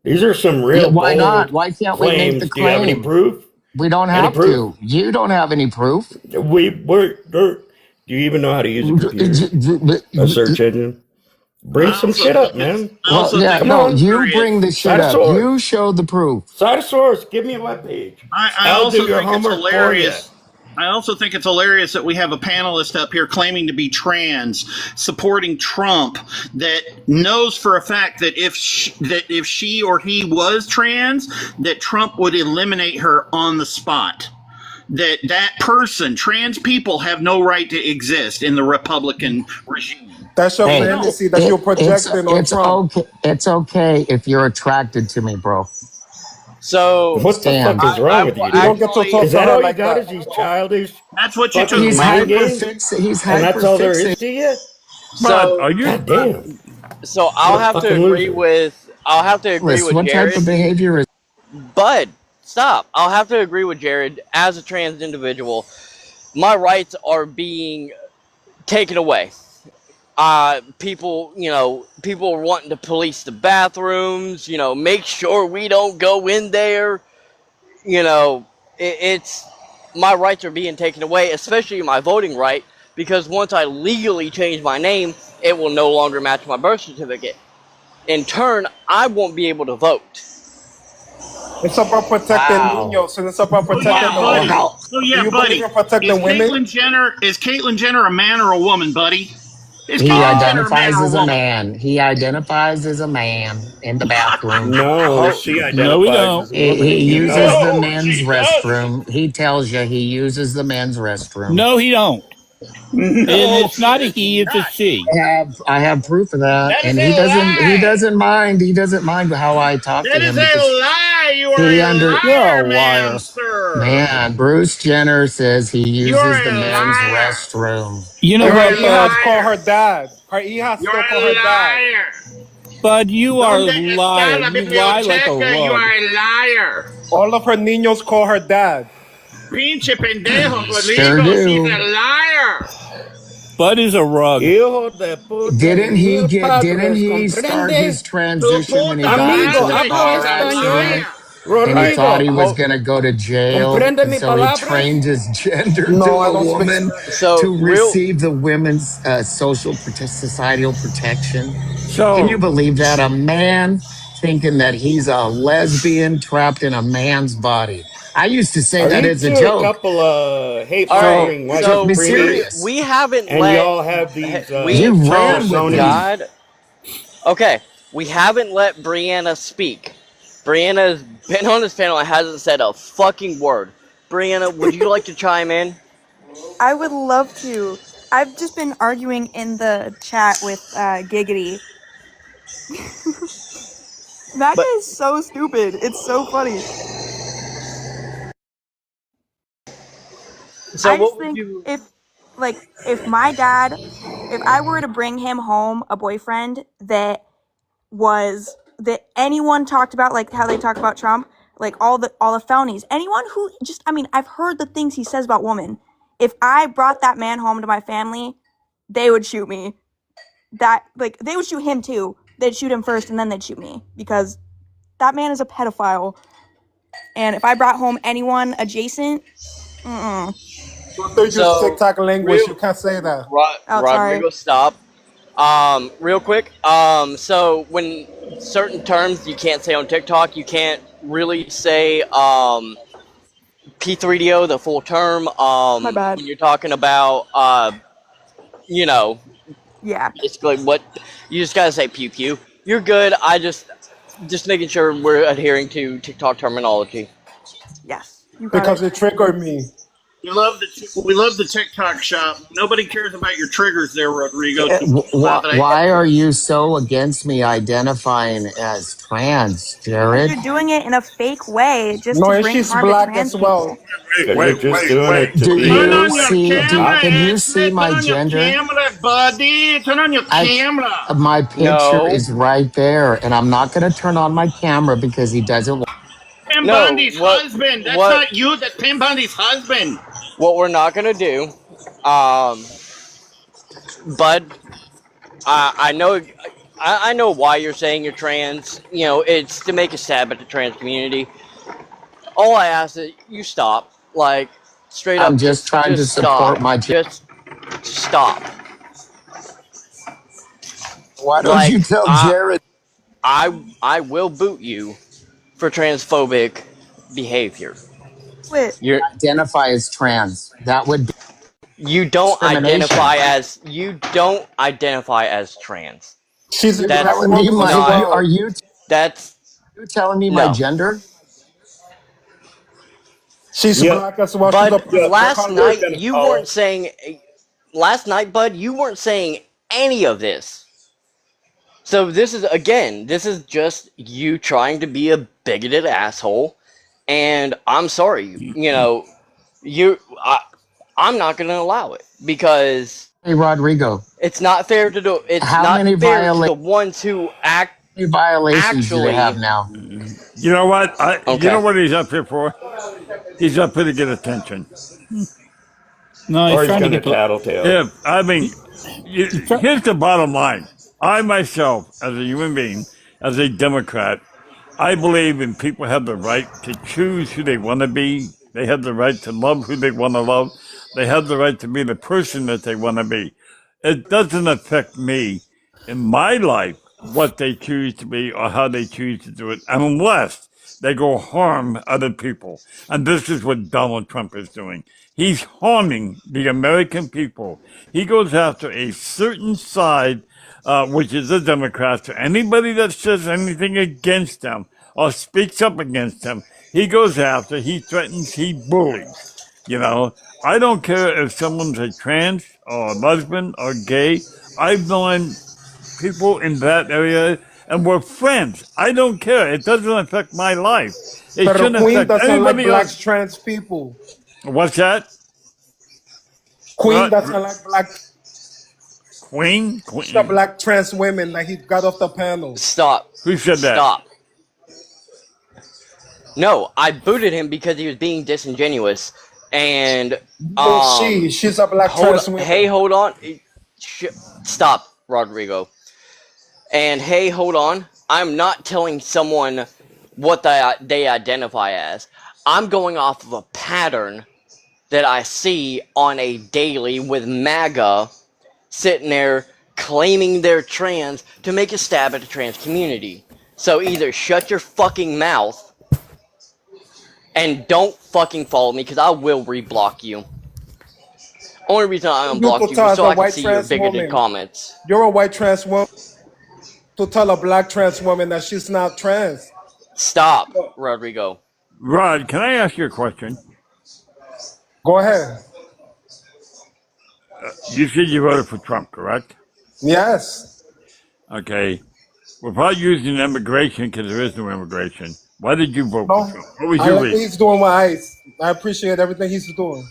These are some yeah, real why not? bold Why can't we make the claims. Do you have any claim? proof? We don't Any have proof? to. You don't have any proof. Do you even know how to use a computer? A search engine? Bring some shit up, man. Well, yeah, Come no, on. you bring the shit up. Cytosaurus. You show the proof. Cytosaurus, give me a webpage. I I'll also do your think it's homework for you. hilarious. I also think it's hilarious that we have a panelist up here claiming to be trans, supporting Trump, that knows for a fact that if she or he was trans, that Trump would eliminate her on the spot. That person, trans people, have no right to exist in the Republican regime. That's your Hey, fantasy that you're projecting on Trump. okay. It's okay if you're attracted to me, bro. So What the fuck is wrong with you, You don't get to dude? talk Is to that her all you like got? that. Is these childish That's what you took. fucking He's mind games? He's And that's all there is hyperfixated. to you? Bud, so are you? God damn. so I'll What a have to fucking agree loser. with What type Jared. of behavior is? Bud, stop. I'll have to agree with Jared. As a trans individual, my rights are being taken away. People are wanting to police the bathrooms, make sure we don't go in there. It's my rights are being taken away, especially my voting right, because once I legally change my name, it will no longer match my birth certificate. In turn, I won't be able to vote. It's about protecting Niños and it's about protecting the women. Oh yeah, Do you buddy. believe in protecting women? Is Caitlyn Jenner a man or a woman, buddy? Is He Caitlyn Jenner a man identifies or a as a woman? man. He identifies as a man in the bathroom. No, she No, we identifies don't. as a woman. He and you uses know the it. men's restroom. He tells you he uses the men's restroom. No, he don't. And No, it's not a he; it's a she. I have proof of that, That is and a he lie. doesn't mind. He doesn't mind how I talk to That him is a because lie. You are he a under You're a liar, liar. man, sir. man. Bruce Jenner says he You are uses the a men's liar. restroom. You know Her what, Bud? Ehas call her dad. Her Ehas You still are call a her dad. liar. Bud, you are a Donde está liar. la You lie like a biblioteca? You rug. are a liar. All of her niños call her dad. Pinche pendejo, Sure Rodrigo. She's do. a liar. Bud is a rug. Hijo de puta, Didn't mil he padres, start his comprende? transition when he got Amigo, into the hablo car español. accident? And he thought he Rodrigo, was going to go to jail, comprende and mi so he palabras? trained his gender to No, I a don't speak woman So to receive the women's societal protection. Can you So, believe that? A man thinking that he's a lesbian trapped in a man's body. I used to say Are that you as a two a joke. couple of hate all right. mongering white Took So me supremacists? we serious. haven't And let y'all have these we You oh ran with my me. Smithsonian. god. Okay, we haven't let Brianna speak. Brianna's been on this panel and hasn't said a fucking word. Brianna, would you like to chime in? I would love to. I've just been arguing in the chat with Giggity. That But guy is so stupid. It's so funny. so I just what would think you? if my dad, if I were to bring him home a boyfriend that anyone talked about, like how they talk about Trump, like all the felonies, anyone who just, I mean, I've heard the things he says about women. If I brought that man home to my family, they would shoot me. They would shoot him too. They'd shoot him first and then they'd shoot me because that man is a pedophile. And if I brought home anyone adjacent, They use So TikTok language. You can't say that. Rodrigo, stop. Real quick. So when certain terms you can't say on TikTok, you can't really say P3DO, the full term. My bad. When you're talking about, Yeah. basically what you just gotta say pew pew. You're good. I just making sure we're adhering to TikTok terminology. Yes. You got Because it. it triggered me. We love the TikTok shop. Nobody cares about your triggers there, Rodrigo. Why are you so against me identifying as trans, Because Jared? you're doing it in a fake way just No, to and bring she's harm to black trans as well. people. Because you're just doing it to Do be. Turn you on your see? camera, Can you Ashley. see my Turn on your gender? camera, buddy. Turn on your camera. My picture No. is right there, and I'm not going to turn on my camera because he doesn't. Tim No, Bundy's what- husband. That's what- not you. That's Tim Bundy's husband. What we're not gonna do, Bud. I know. I know why you're saying you're trans. It's to make a stab at the trans community. All I ask is you stop. Like, straight up. I'm just trying to support stop. my. Just stop. Why don't you tell Jared? I will boot you for transphobic behavior. Quit. You identify as trans. That would be you don't discrimination. identify as trans. She's a That's black telling me woman as not- well. Are you That's telling me my No. gender? She's Yeah. black as well. Bud, She's a last color. night gonna you call. weren't saying. Last night, Bud, you weren't saying any of this. So this is just you trying to be a bigoted asshole, and I'm sorry. I'm not going to allow it because Hey, Rodrigo, it's not fair to do. It's How not many fair to viola- the ones who act. how many violations do Actually- they have now? You know what? You Okay. know what he's up here for? He's up here to get attention. No, Or he's he's trying to going to get. tattletale. Here's the bottom line. I myself, as a human being, as a Democrat, I believe in people have the right to choose who they want to be. They have the right to love who they want to love. They have the right to be the person that they want to be. It doesn't affect me in my life what they choose to be or how they choose to do it, unless they go harm other people. And this is what Donald Trump is doing. He's harming the American people. He goes after a certain side, which is the Democrats. Anybody that says anything against them or speaks up against them, he goes after, he threatens, he bullies. I don't care if someone's a trans or a lesbian or gay. I've known people in that area and we're friends. I don't care. It doesn't affect my life. It But the shouldn't queen affect doesn't like anybody black else. trans people. What's that? Queen What? doesn't like black Queen? the black trans women that he got off the panel. Stop. Who said that? Stop. No, I booted him because he was being disingenuous, and She's a black trans woman. Hey, hold on. Stop, Rodrigo. And hey, hold on. I'm not telling someone what they identify as. I'm going off of a pattern that I see on a daily with MAGA sitting there claiming they're trans to make a stab at the trans community. So either shut your fucking mouth and don't fucking follow me, because I will reblock you. Only reason I unblocked you was so I can see your bigoted comments. You're a white trans woman to tell a black trans woman that she's not trans. Stop, Rodrigo. Rod, can I ask you a question? Go ahead. You said you voted for Trump, correct? Yes. Okay. We're probably using immigration because there is no immigration. Why did you vote No, for Trump? What was I your like what reason? he's doing with ICE. I appreciate everything he's doing.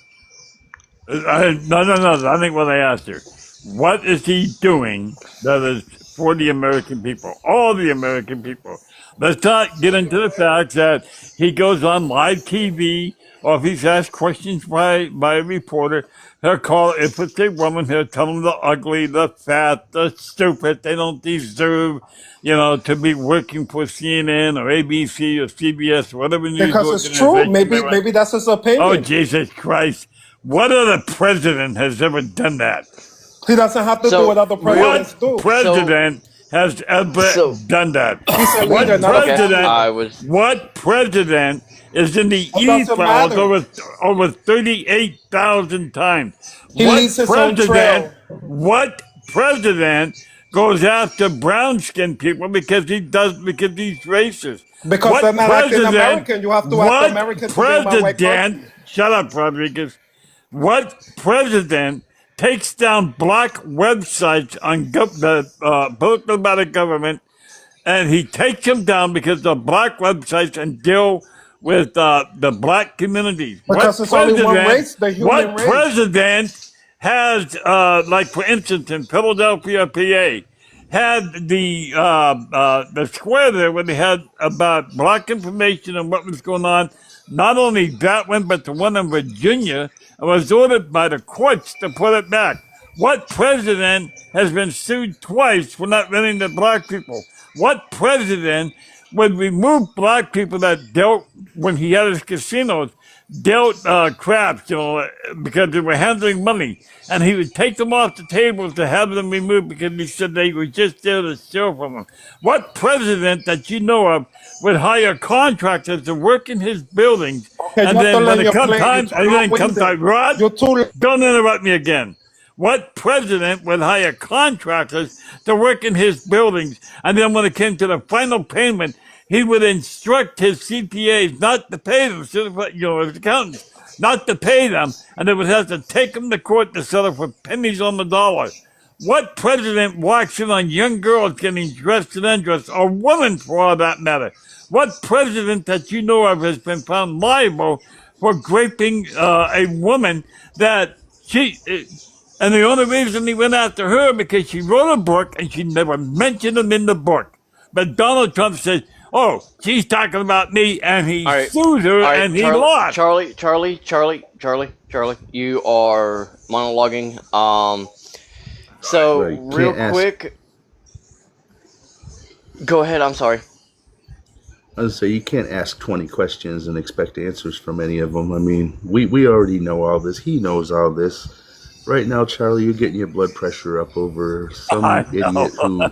No. I think what I asked you. What is he doing that is for the American people? All the American people. Let's not get into the fact that he goes on live TV or if he's asked questions by a reporter, he'll call, if it's a woman, he'll tell them the ugly, the fat, the stupid. They don't deserve, to be working for CNN or ABC or CBS, whatever news Because it's true. organization. Maybe that's his opinion. Oh, Jesus Christ. What other president has ever done that? He doesn't have to do what other presidents do. What president has ever done that? He's a What leader, not a president? follower. What president is in the What does it e-files matter? over 38,000 times. He leads his own trail. What president goes after brown skinned people because he's racist? Because they're not acting American. You have to act What American to be in my white president, country. shut up, Rodriguez. What president takes down black websites on political about a government, and he takes them down because they're black websites and deal with the black communities? Because it's only one race, the human What race. president has, like for instance, in Philadelphia, PA, had the square there where they had about black information and what was going on. Not only that one, but the one in Virginia was ordered by the courts to put it back. What president has been sued twice for not renting to black people? What president would remove black people that dealt, when he had his casinos, dealt craps, because they were handling money, and he would take them off the tables to have them removed because he said they were just there to steal from him? What president that you know of would hire contractors to work in his buildings, Okay, and you have to then when learn it your comes plane. time, You're too long-winded. Rod, You're too. don't interrupt me again. What president would hire contractors to work in his buildings, and then when it came to the final payment, he would instruct his CPAs not to pay them, his accountants, not to pay them, and they would have to take them to court to settle for pennies on the dollar? What president walks in on young girls getting dressed and undressed, or women for all that matter? What president that you know of has been found liable for raping a woman that and the only reason he went after her because she wrote a book and she never mentioned him in the book. But Donald Trump says, "Oh, she's talking about me," and he sued her and he lost. Charlie, you are monologuing. So Right, can't real ask- quick, go ahead. I'm sorry. I was say you can't ask 20 questions and expect answers from any of them. I mean, we already know all this. He knows all this. Right now, Charlie, you're getting your blood pressure up over some idiot who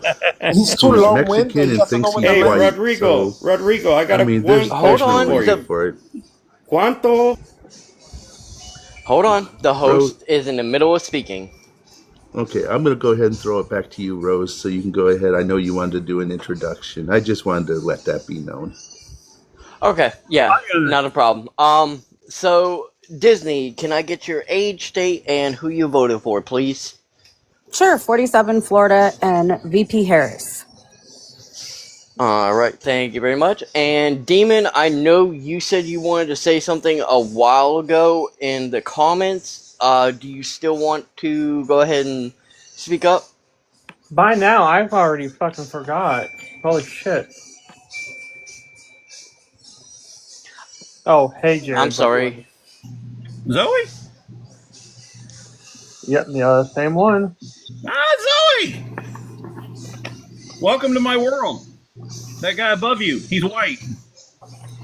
He's too who's long-winded. Mexican He and doesn't know thinks what he's the Hey, white. language. So, Rodrigo, I got I mean, one there's Hold no on. reason for it. Cuánto? Hold on. The Rose, host is in the middle of speaking. okay, I'm going to go ahead and throw it back to you, Rose, so you can go ahead. I know you wanted to do an introduction. I just wanted to let that be known. Okay, yeah, not a problem. So Disney, can I get your age, state, and who you voted for, please? Sure, 47 Florida and VP Harris. All right, thank you very much. And Demon, I know you said you wanted to say something a while ago in the comments. Do you still want to go ahead and speak up? By now, I've already fucking forgot. Holy shit. Oh, hey, Jared. I'm sorry. Zoe? Yep, the same one. Zoe! Welcome to my world. That guy above you, he's white.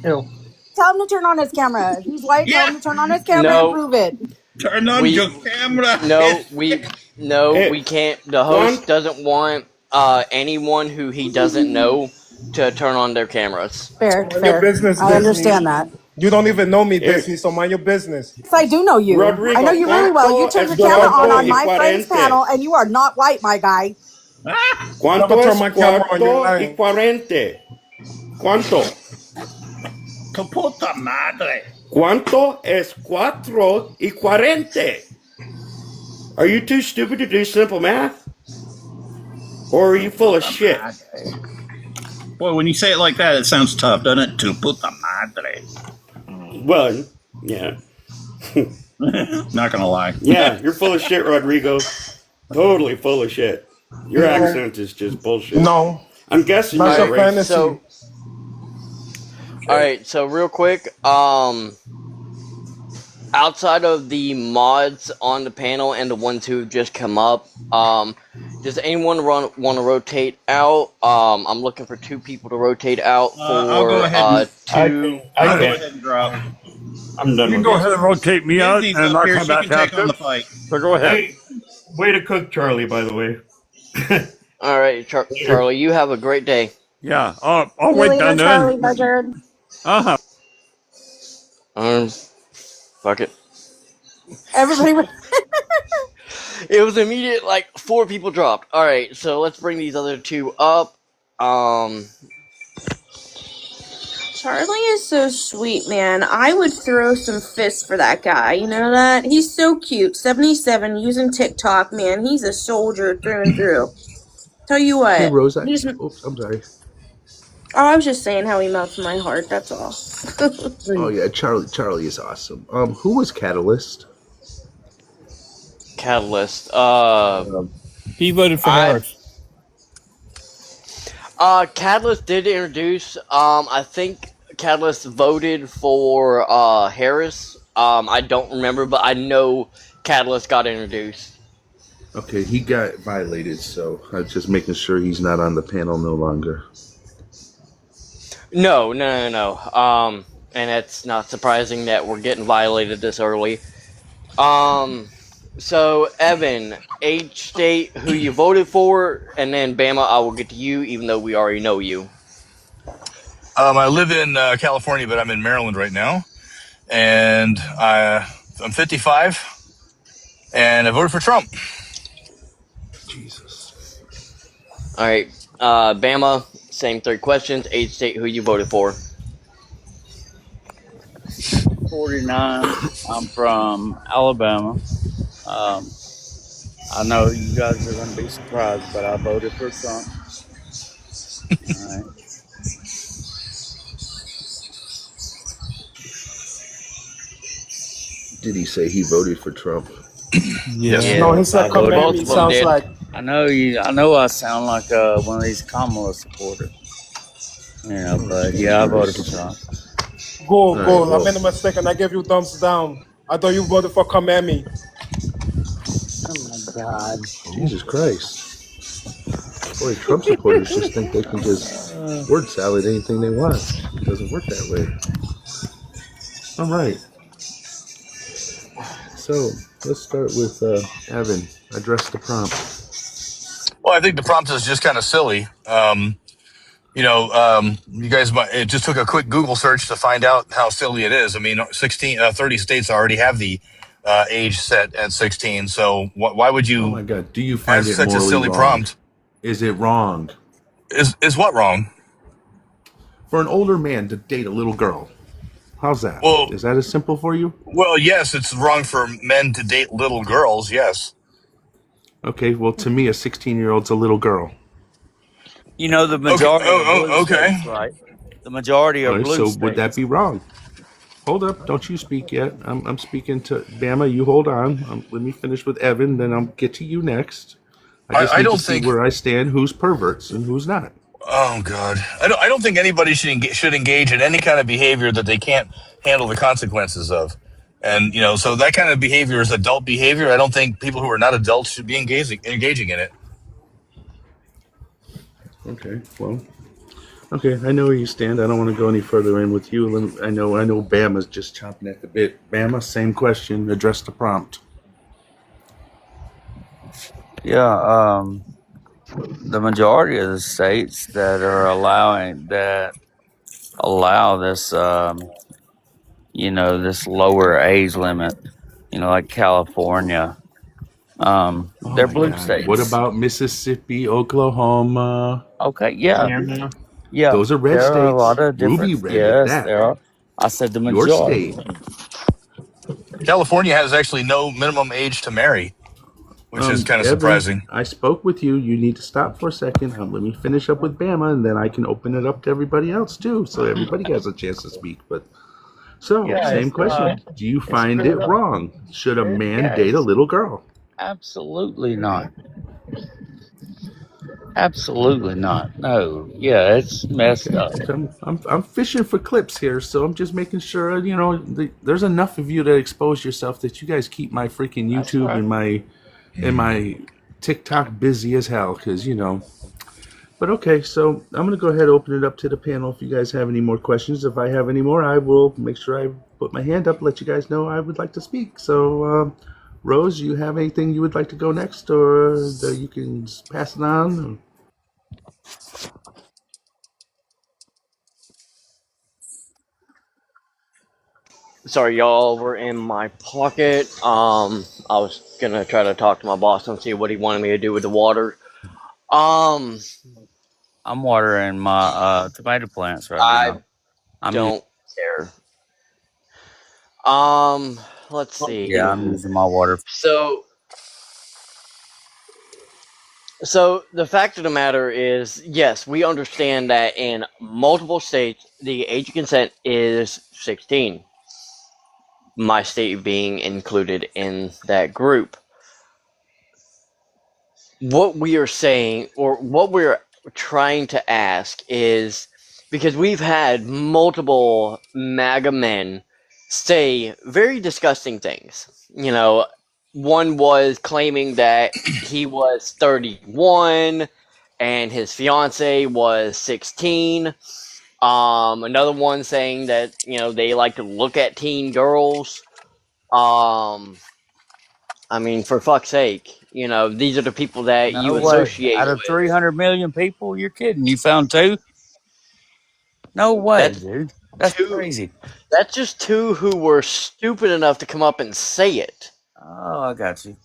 Ew. Tell him to turn on his camera. If he's white, tell him to turn on his camera No. and prove it. Turn on your camera. No, we can't. The host Juan? doesn't want anyone who he doesn't know to turn on their cameras. Fair, Mind your fair. business, I Disney. understand that. You don't even know me, Here. Disney, so mind your business. Yes, I do know you. Rodrigo, I know you really well. You ¿cuánto turned es your camera cuarto on y my friend's 40? panel, and you are not white, my guy. ¿Cuánto Never turn es my camera on, you're cuarto y lying. 40? ¿Cuánto? Tu puta madre. ¿Cuánto es 4 y 40? Are you too stupid to do simple math? Or are you full of shit? Boy, when you say it like that, it sounds tough, doesn't it? Tu puta madre. Well, yeah. Not gonna lie. Yeah, you're full of shit, Rodrigo. Totally full of shit. Your No. accent is just bullshit. No, I'm guessing that's you're a racist. fantasy. So, all right. So real quick, outside of the mods on the panel and the ones who have just come up, does anyone want to rotate out? I'm looking for 2 people to rotate out for I'll go ahead two. I'll go ahead and drop. I'm done You can with go this. ahead and rotate me out, Disney's and up I'll here. come She back can take after. on the fight. So go ahead. Hey, way to cook, Charlie, by the way. All right, Charlie, you have a great day. Yeah, I'll See you wait later, down there. Charlie Buzzard. Uh-huh. Fuck it. Everybody. It was immediate. Like 4 people dropped. All right, so let's bring these other 2 up. Charlie is so sweet, man. I would throw some fists for that guy. You know that? He's so cute. 77, using TikTok, man. He's a soldier through and through. Tell you Hey, what. Rose. He just, Oops, I'm sorry. oh, I was just saying how he melts my heart. That's all. Oh yeah, Charlie is awesome. Who was Catalyst? Catalyst. He voted for I Harris. Catalyst did introduce. I think Catalyst voted for Harris. I don't remember, but I know Catalyst got introduced. Okay, he got violated, so I'm just making sure he's not on the panel no longer. No. And it's not surprising that we're getting violated this early. So Evan, age, state, who you voted for, and then Bama, I will get to you, even though we already know you. I live in California, but I'm in Maryland right now, and I'm 55, and I voted for Trump. Jesus. All right, Bama, same 3 questions. Age, state, who you voted for. 49. I'm from Alabama. I know you guys are going to be surprised, but I voted for Trump. All right. Did he say he voted for Trump? Yeah, No, he said I voted command me. for Trump. Sounds like I know I sound like one of these Kamala supporters. You know, but yeah, I voted for Trump. go. Well, I made a mistake and I gave you thumbs down. I thought you voted for command me. Oh my God. Jesus Christ. Boy, Trump supporters just think they can just word salad anything they want. It doesn't work that way. All right. So let's start with Evan. Address the prompt. Well, I think the prompt is just kind of silly. You guys it just took a quick Google search to find out how silly it is. I mean, 30 states already have the age set at 16. So why would you? Oh my God! Do you find it such a morally silly wrong? prompt? Is it wrong? Is what wrong? For an older man to date a little girl. How's that? Well, is that as simple for you? Well, yes, it's wrong for men to date little girls. Yes. Okay. Well, to me, a 16-year-old's a little girl. You know, the majority are blue okay. states, right? The majority are All right, blue so states. would that be wrong? Hold up. Don't you speak yet. I'm speaking to Bama. You hold on. Let me finish with Evan, then I'll get to you next. I just need to see where I stand, who's perverts and who's not. Oh God, I don't think anybody should engage in any kind of behavior that they can't handle the consequences of, and so that kind of behavior is adult behavior. I don't think people who are not adults should be engaging in it. Okay, well, okay, I know where you stand. I don't want to go any further in with you. I know Bama's just chomping at the bit. Bama, same question. Address the prompt. Yeah, the majority of the states that are allow this, this lower age limit, like California, they're blue states. What about Mississippi, Oklahoma? Okay, yeah. Those are red there states. Are a lot of different, Ruby red yes, at that. there are. I said the Your majority. state. California has actually no minimum age to marry, which is kind of Evan, surprising. I spoke with you. You need to stop for a second. Let me finish up with Bama, and then I can open it up to everybody else too, so everybody has a chance to speak. But same question: do you find it wrong? Should a man date a little girl? Absolutely not. Absolutely not. No. Yeah, it's messed up. I'm fishing for clips here, so I'm just making sure there's enough of you that expose yourself that you guys keep my freaking YouTube and my TikTok busy as hell, because But okay, so I'm gonna go ahead and open it up to the panel. If you guys have any more questions, if I have any more, I will make sure I put my hand up, let you guys know I would like to speak. So, Rose, you have anything you would like to go next, or you can pass it on? Sorry, y'all were in my pocket. I was gonna try to talk to my boss and see what he wanted me to do with the water. Um, I'm watering my tomato plants right I now. I'm don't care. Let's see. I'm using my water. So the fact of the matter is, yes, we understand that in multiple states the age of consent is 16. My state being included in that group. What we are saying, or what we're trying to ask, is because we've had multiple MAGA men say very disgusting things. You know, one was claiming that he was 31 and his fiance was 16. Another one saying that, they like to look at teen girls. I mean, for fuck's sake, these are the people that No you way. associate Out of with. 300 million people, you're kidding. You found 2? No way, dude. That's crazy. That's just 2 who were stupid enough to come up and say it. Oh, I got you.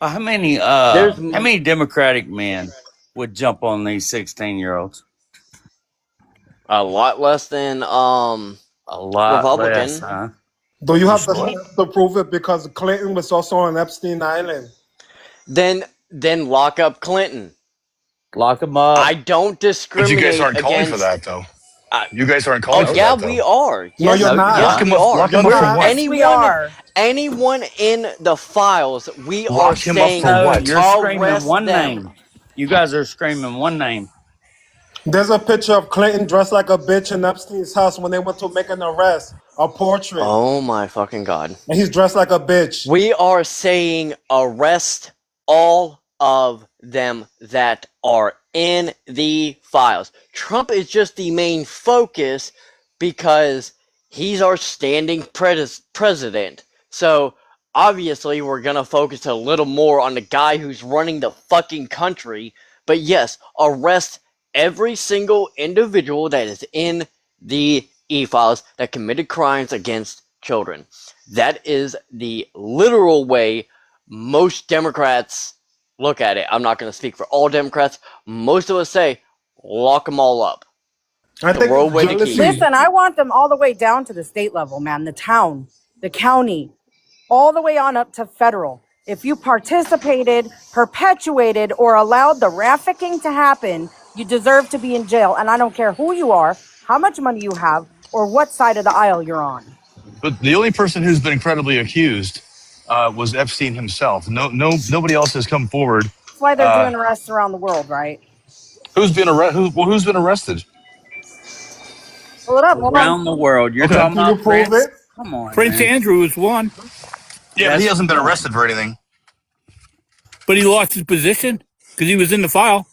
Well, how many Democratic men would jump on these 16-year-olds? A lot less than a lot Republican. less, huh? Do you have the stats to prove it? Because Clinton was also on Epstein Island. Then lock up Clinton. Lock him up. I don't But discriminate you guys aren't calling against. for that, though. You guys aren't calling for yeah, that, though. we are. No, Yes, you're not. Yes, Lock him we up. are. Lock him up for what? Anyone, we are. anyone in the files, we Lock are him up saying. for what? You're screaming arrest one them. name. You guys are screaming one name. There's a picture of Clinton dressed like a bitch in Epstein's house when they went to make an arrest. A portrait. Oh my fucking god. And he's dressed like a bitch. We are saying arrest all of them that are in the files. Trump is just the main focus because he's our standing president. So obviously we're going to focus a little more on the guy who's running the fucking country. But yes, arrest every single individual that is in the e-files that committed crimes against children. That is the literal way most Democrats look at it. I'm not going to speak for all Democrats. Most of us say, lock them all up. I think Throw away the jealousy. keys. Listen, I want them all the way down to the state level, man, the town, the county, all the way on up to federal. If you participated, perpetuated, or allowed the trafficking to happen, you deserve to be in jail. And I don't care who you are, how much money you have, or what side of the aisle you're on. But the only person who's been credibly accused was Epstein himself. Nobody else has come forward. That's why they're doing arrests around the world, right? Who's been arrested? Pull it up. Hold Around on. the world. You're talking Can you about prove Prince? it? Come on, Prince man. Andrew is one, Yeah, but he hasn't been arrested for anything. but he lost his position because he was in the file.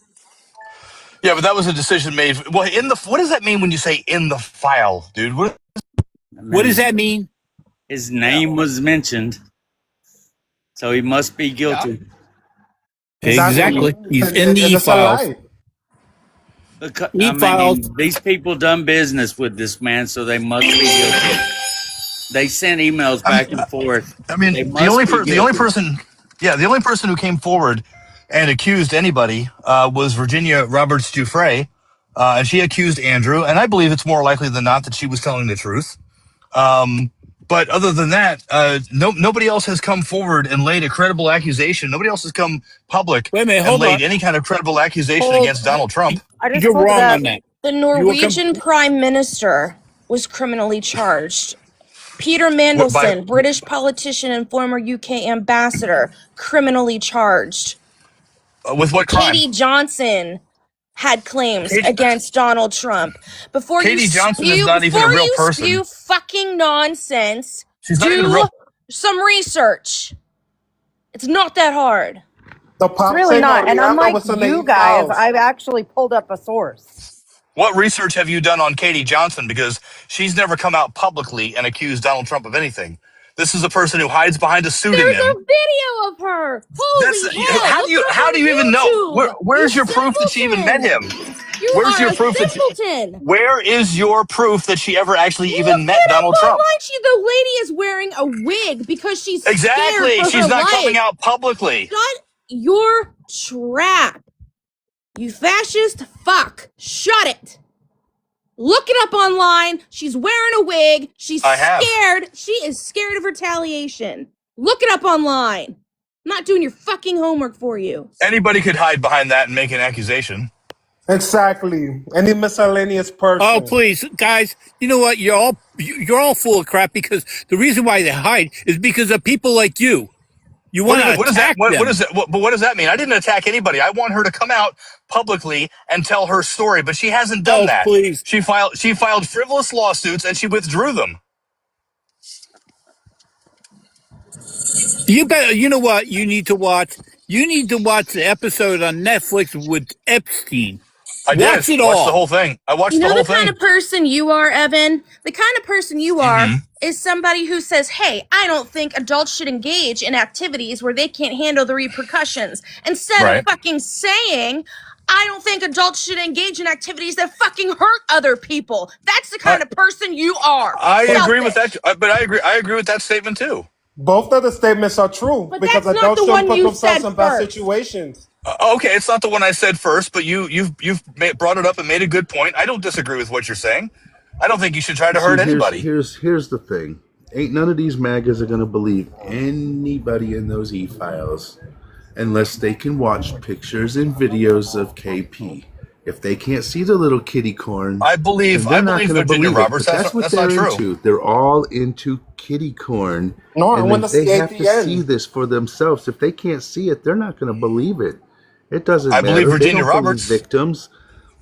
Yeah, but that was a decision made. Well, what does that mean when you say in the file, dude? What does that mean? His name was mentioned, so he must be guilty. Exactly. He's in the It's a e-files. lie. E-files. These people done business with this man, so they must be guilty. They sent emails back and forth. I mean, They the must only be guilty. person who came forward and accused anybody was Virginia Roberts Giuffre, and she accused Andrew, and I believe it's more likely than not that she was telling the truth. But other than that, nobody else has come forward and laid a credible accusation. Nobody else has come public and laid any kind of credible accusation against Donald Trump. You're wrong on that. The Norwegian Prime Minister was criminally charged. Peter Mandelson, British politician and former UK ambassador, criminally charged. With what crime? Katie Johnson had claims against Donald Trump. Before Katie you Johnson spew, is not even a real person. Spew fucking nonsense. She's not even real. Some research. It's not that hard. It's really not. And unlike you guys, I've actually pulled up a source. What research have you done on Katie Johnson? Because she's never come out publicly and accused Donald Trump of anything. This is a person who hides behind a pseudonym. There's a video of her. Holy hell! How do you even know? Where's your proof that she even met him? You Where's are your a proof that? simpleton. Where is your proof that she ever actually even Look met it up Donald Trump? online. The lady is wearing a wig because she's scared Exactly. for She's her not coming life. out publicly. Shut your trap. You fascist fuck. Shut it. Look it up online. She's wearing a wig. She's scared. She is scared of retaliation. Look it up online. I'm not doing your fucking homework for you. Anybody could hide behind that and make an accusation. Exactly. Any miscellaneous person. Oh, please, guys! You know what? You're all full of crap because the reason why they hide is because of people like you. You want to What is that? attack them. What does that mean? I didn't attack anybody. I want her to come out publicly and tell her story, but she hasn't done that. Please. She filed frivolous lawsuits and she withdrew them. You know what? You need to watch. You need to watch the episode on Netflix with Epstein. I Watch did. it Watch the all. whole thing. I watched You the know whole the kind thing. of person you are, Evan? The kind of person you are is somebody who says, hey, I don't think adults should engage in activities where they can't handle the repercussions. Instead of fucking saying, I don't think adults should engage in activities that fucking hurt other people. That's the kind of person you are. I agree with that, but I agree with that statement too. Both of the statements are true because that's not adults the shouldn't one put you themselves said in bad first. situations. Okay, it's not the one I said first, but you've brought it up and made a good point. I don't disagree with what you're saying. I don't think you should try to hurt anybody. Here's the thing. Ain't none of these magas are gonna believe anybody in those e-files unless they can watch pictures and videos of KP. If they can't see the little kitty corn, I believe then they're not going to Virginia believe it. Roberts. But that's what That's they're not true. into. They're all into kitty corn. No, I and want to they see have at to the end. see this for themselves. If they can't see it, they're not going to believe it. It doesn't I matter. believe Virginia they don't Roberts. believe victims.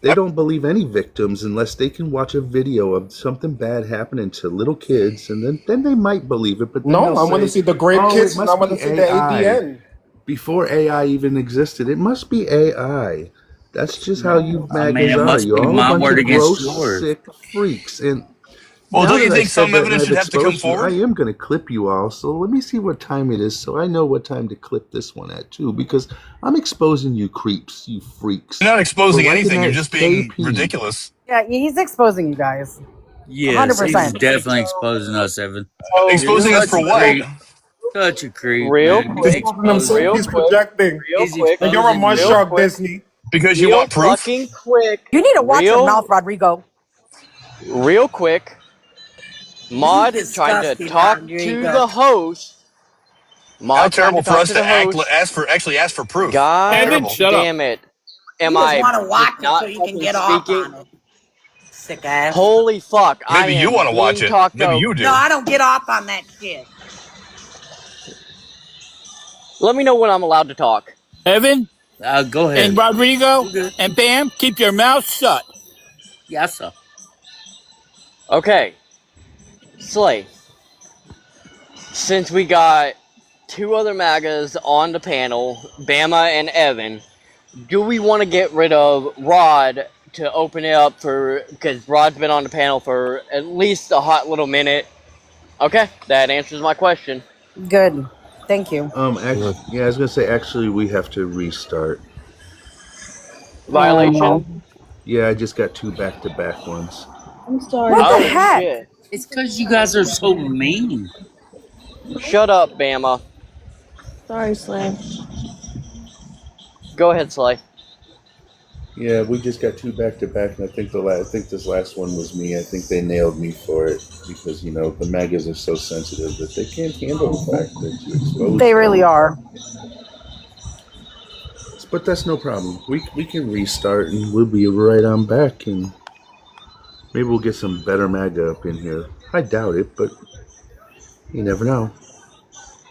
They don't believe any victims unless they can watch a video of something bad happening to little kids, and then they might believe it. But then No, they'll I want to say, see the great "Oh, kids it and I must want to be see the AI." ADN. Before AI even existed, it must be AI. That's just how you I mean, magas it are. must You're be all a my bunch word of against gross, yours. sick freaks. And Well, now don't you that I think said some that and evidence I've should have to come exposed you, I forward? am going to clip you all. So let me see what time it is, so I know what time to clip this one at too. Because I'm exposing you creeps, you freaks. You're not exposing for liking anything. You're that just being KP. ridiculous. Yeah, he's exposing you guys. Yes, he's 100%. definitely exposing us, Evan. You're Exposing us such for a what? creep. Such a creep, Real man. quick, Exposing himself, real he's quick, projecting. real He's quick, And you're a exposing mud you. real shark, quick, Disney. Because you real want proof? fucking quick, You need to watch your real, mouth, Rodrigo. real quick. Mod trying to disgusting, talk to Rodrigo. the host. How Mod trying terrible to for talk us to to the host. ask for proof. How God Evan, terrible. shut up. damn it. You Am just I want to watch just it so not you can fucking get off speaking? on it. Sick ass. Holy fuck. I Maybe you am want to watch being it. talked Maybe over. you do. No, I don't get off on that shit. Let me know when I'm allowed to talk. Evan Go ahead. and Rodrigo You're good. and Bam, keep your mouth shut. Yes, sir. Okay. Slay. Since we got two other MAGAs on the panel, Bama and Evan, do we want to get rid of Rod to open it up for, because Rod's been on the panel for at least a hot little minute? Okay, that answers my question. Good. Thank you. Actually, yeah, I was gonna say actually we have to restart. Violation? Yeah, I just got two back-to-back ones. I'm sorry. What the Oh, heck? shit. It's because you guys are so mean. Shut up, Bama. Sorry, Slay. Go ahead, Slay. Yeah, we just got two back-to-back, and I think this last one was me. I think they nailed me for it because the magas are so sensitive that they can't handle the fact that you expose. They really are. But that's no problem. We can restart, and we'll be right on back, and maybe we'll get some better MAGA up in here. I doubt it, but you never know.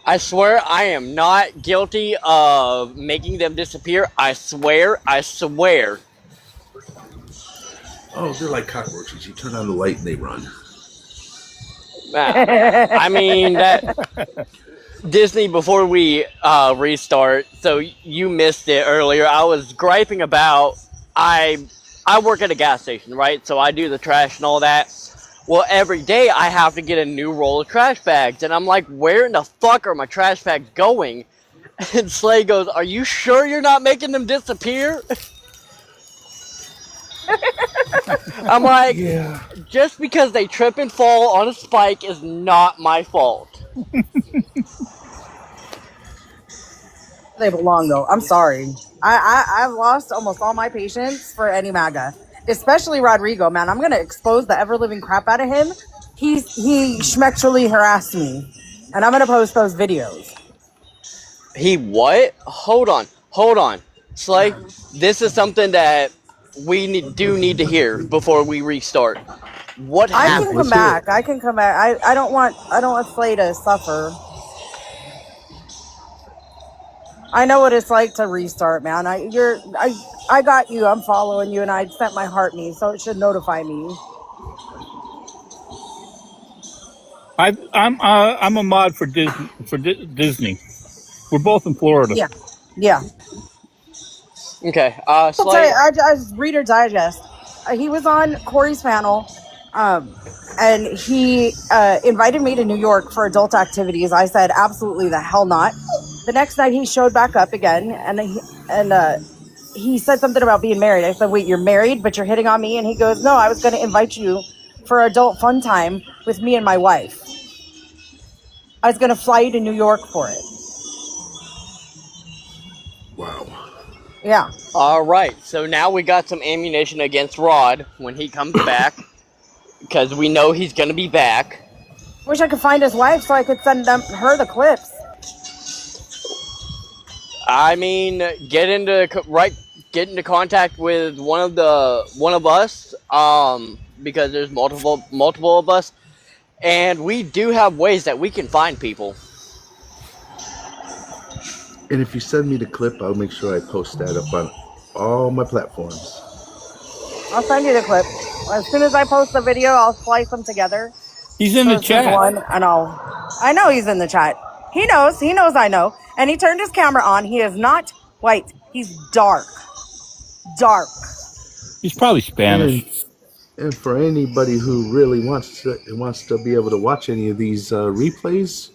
I swear I am not guilty of making them disappear. I swear. Oh, they're like cockroaches. You turn on the light and they run. I mean, that Disney, before we restart, so you missed it earlier. I was griping about I work at a gas station, right? So I do the trash and all that. Well, every day I have to get a new roll of trash bags, and I'm like, where in the fuck are my trash bags going? And Slay goes, are you sure you're not making them disappear? I'm like, Yeah. just because they trip and fall on a spike is not my fault. They belong though. I'm sorry. I've lost almost all my patience for any MAGA, especially Rodrigo. Man, I'm gonna expose the ever living crap out of him. He schmexually harassed me, and I'm gonna post those videos. He what? Hold on. Slay, this is something that we do need to hear before we restart. What I happened? can come back. I can come back. I don't want Slay to suffer. I know what it's like to restart, man. I got you. I'm following you, and I sent my heart me, so it should notify me. I'm a mod for Disney. We're both in Florida. Yeah. Okay, I'll tell Slay. you, I Reader Digest. He was on Corey's panel, and he invited me to New York for adult activities. I said, absolutely the hell not. The next night, he showed back up again, and he said something about being married. I said, wait, you're married, but you're hitting on me? And he goes, no, I was going to invite you for adult fun time with me and my wife. I was going to fly you to New York for it. Wow. Yeah. All right, so now we got some ammunition against Rod when he comes back, because we know he's gonna be back. Wish I could find his wife so I could send her the clips. I mean, get into contact with one of us, because there's multiple of us, and we do have ways that we can find people. And if you send me the clip, I'll make sure I post that up on all my platforms. I'll send you the clip. As soon as I post the video, I'll splice them together. He's in the chat. One, and I know he's in the chat. He knows I know. And he turned his camera on. He is not white. He's dark. Dark. He's probably Spanish. And for anybody who really wants to be able to watch any of these replays,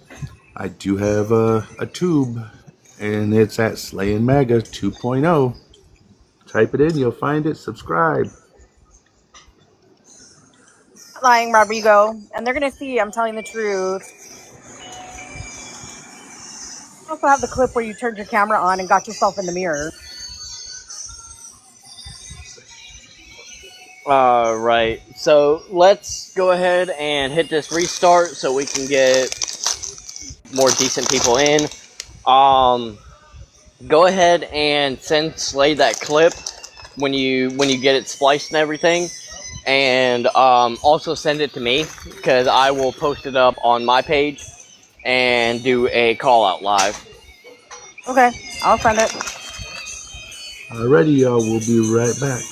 I do have a tube, and it's at Slayin' Maga 2.0. Type it in, you'll find it. Subscribe. Lying, Rodrigo. And they're going to see I'm telling the truth. I also have the clip where you turned your camera on and got yourself in the mirror. Right. So let's go ahead and hit this restart so we can get more decent people in. Go ahead and send Slay that clip when you get it spliced and everything, and also send it to me, because I will post it up on my page and do a call out live. Okay, I'll send it. Alrighty, y'all. We'll be right back.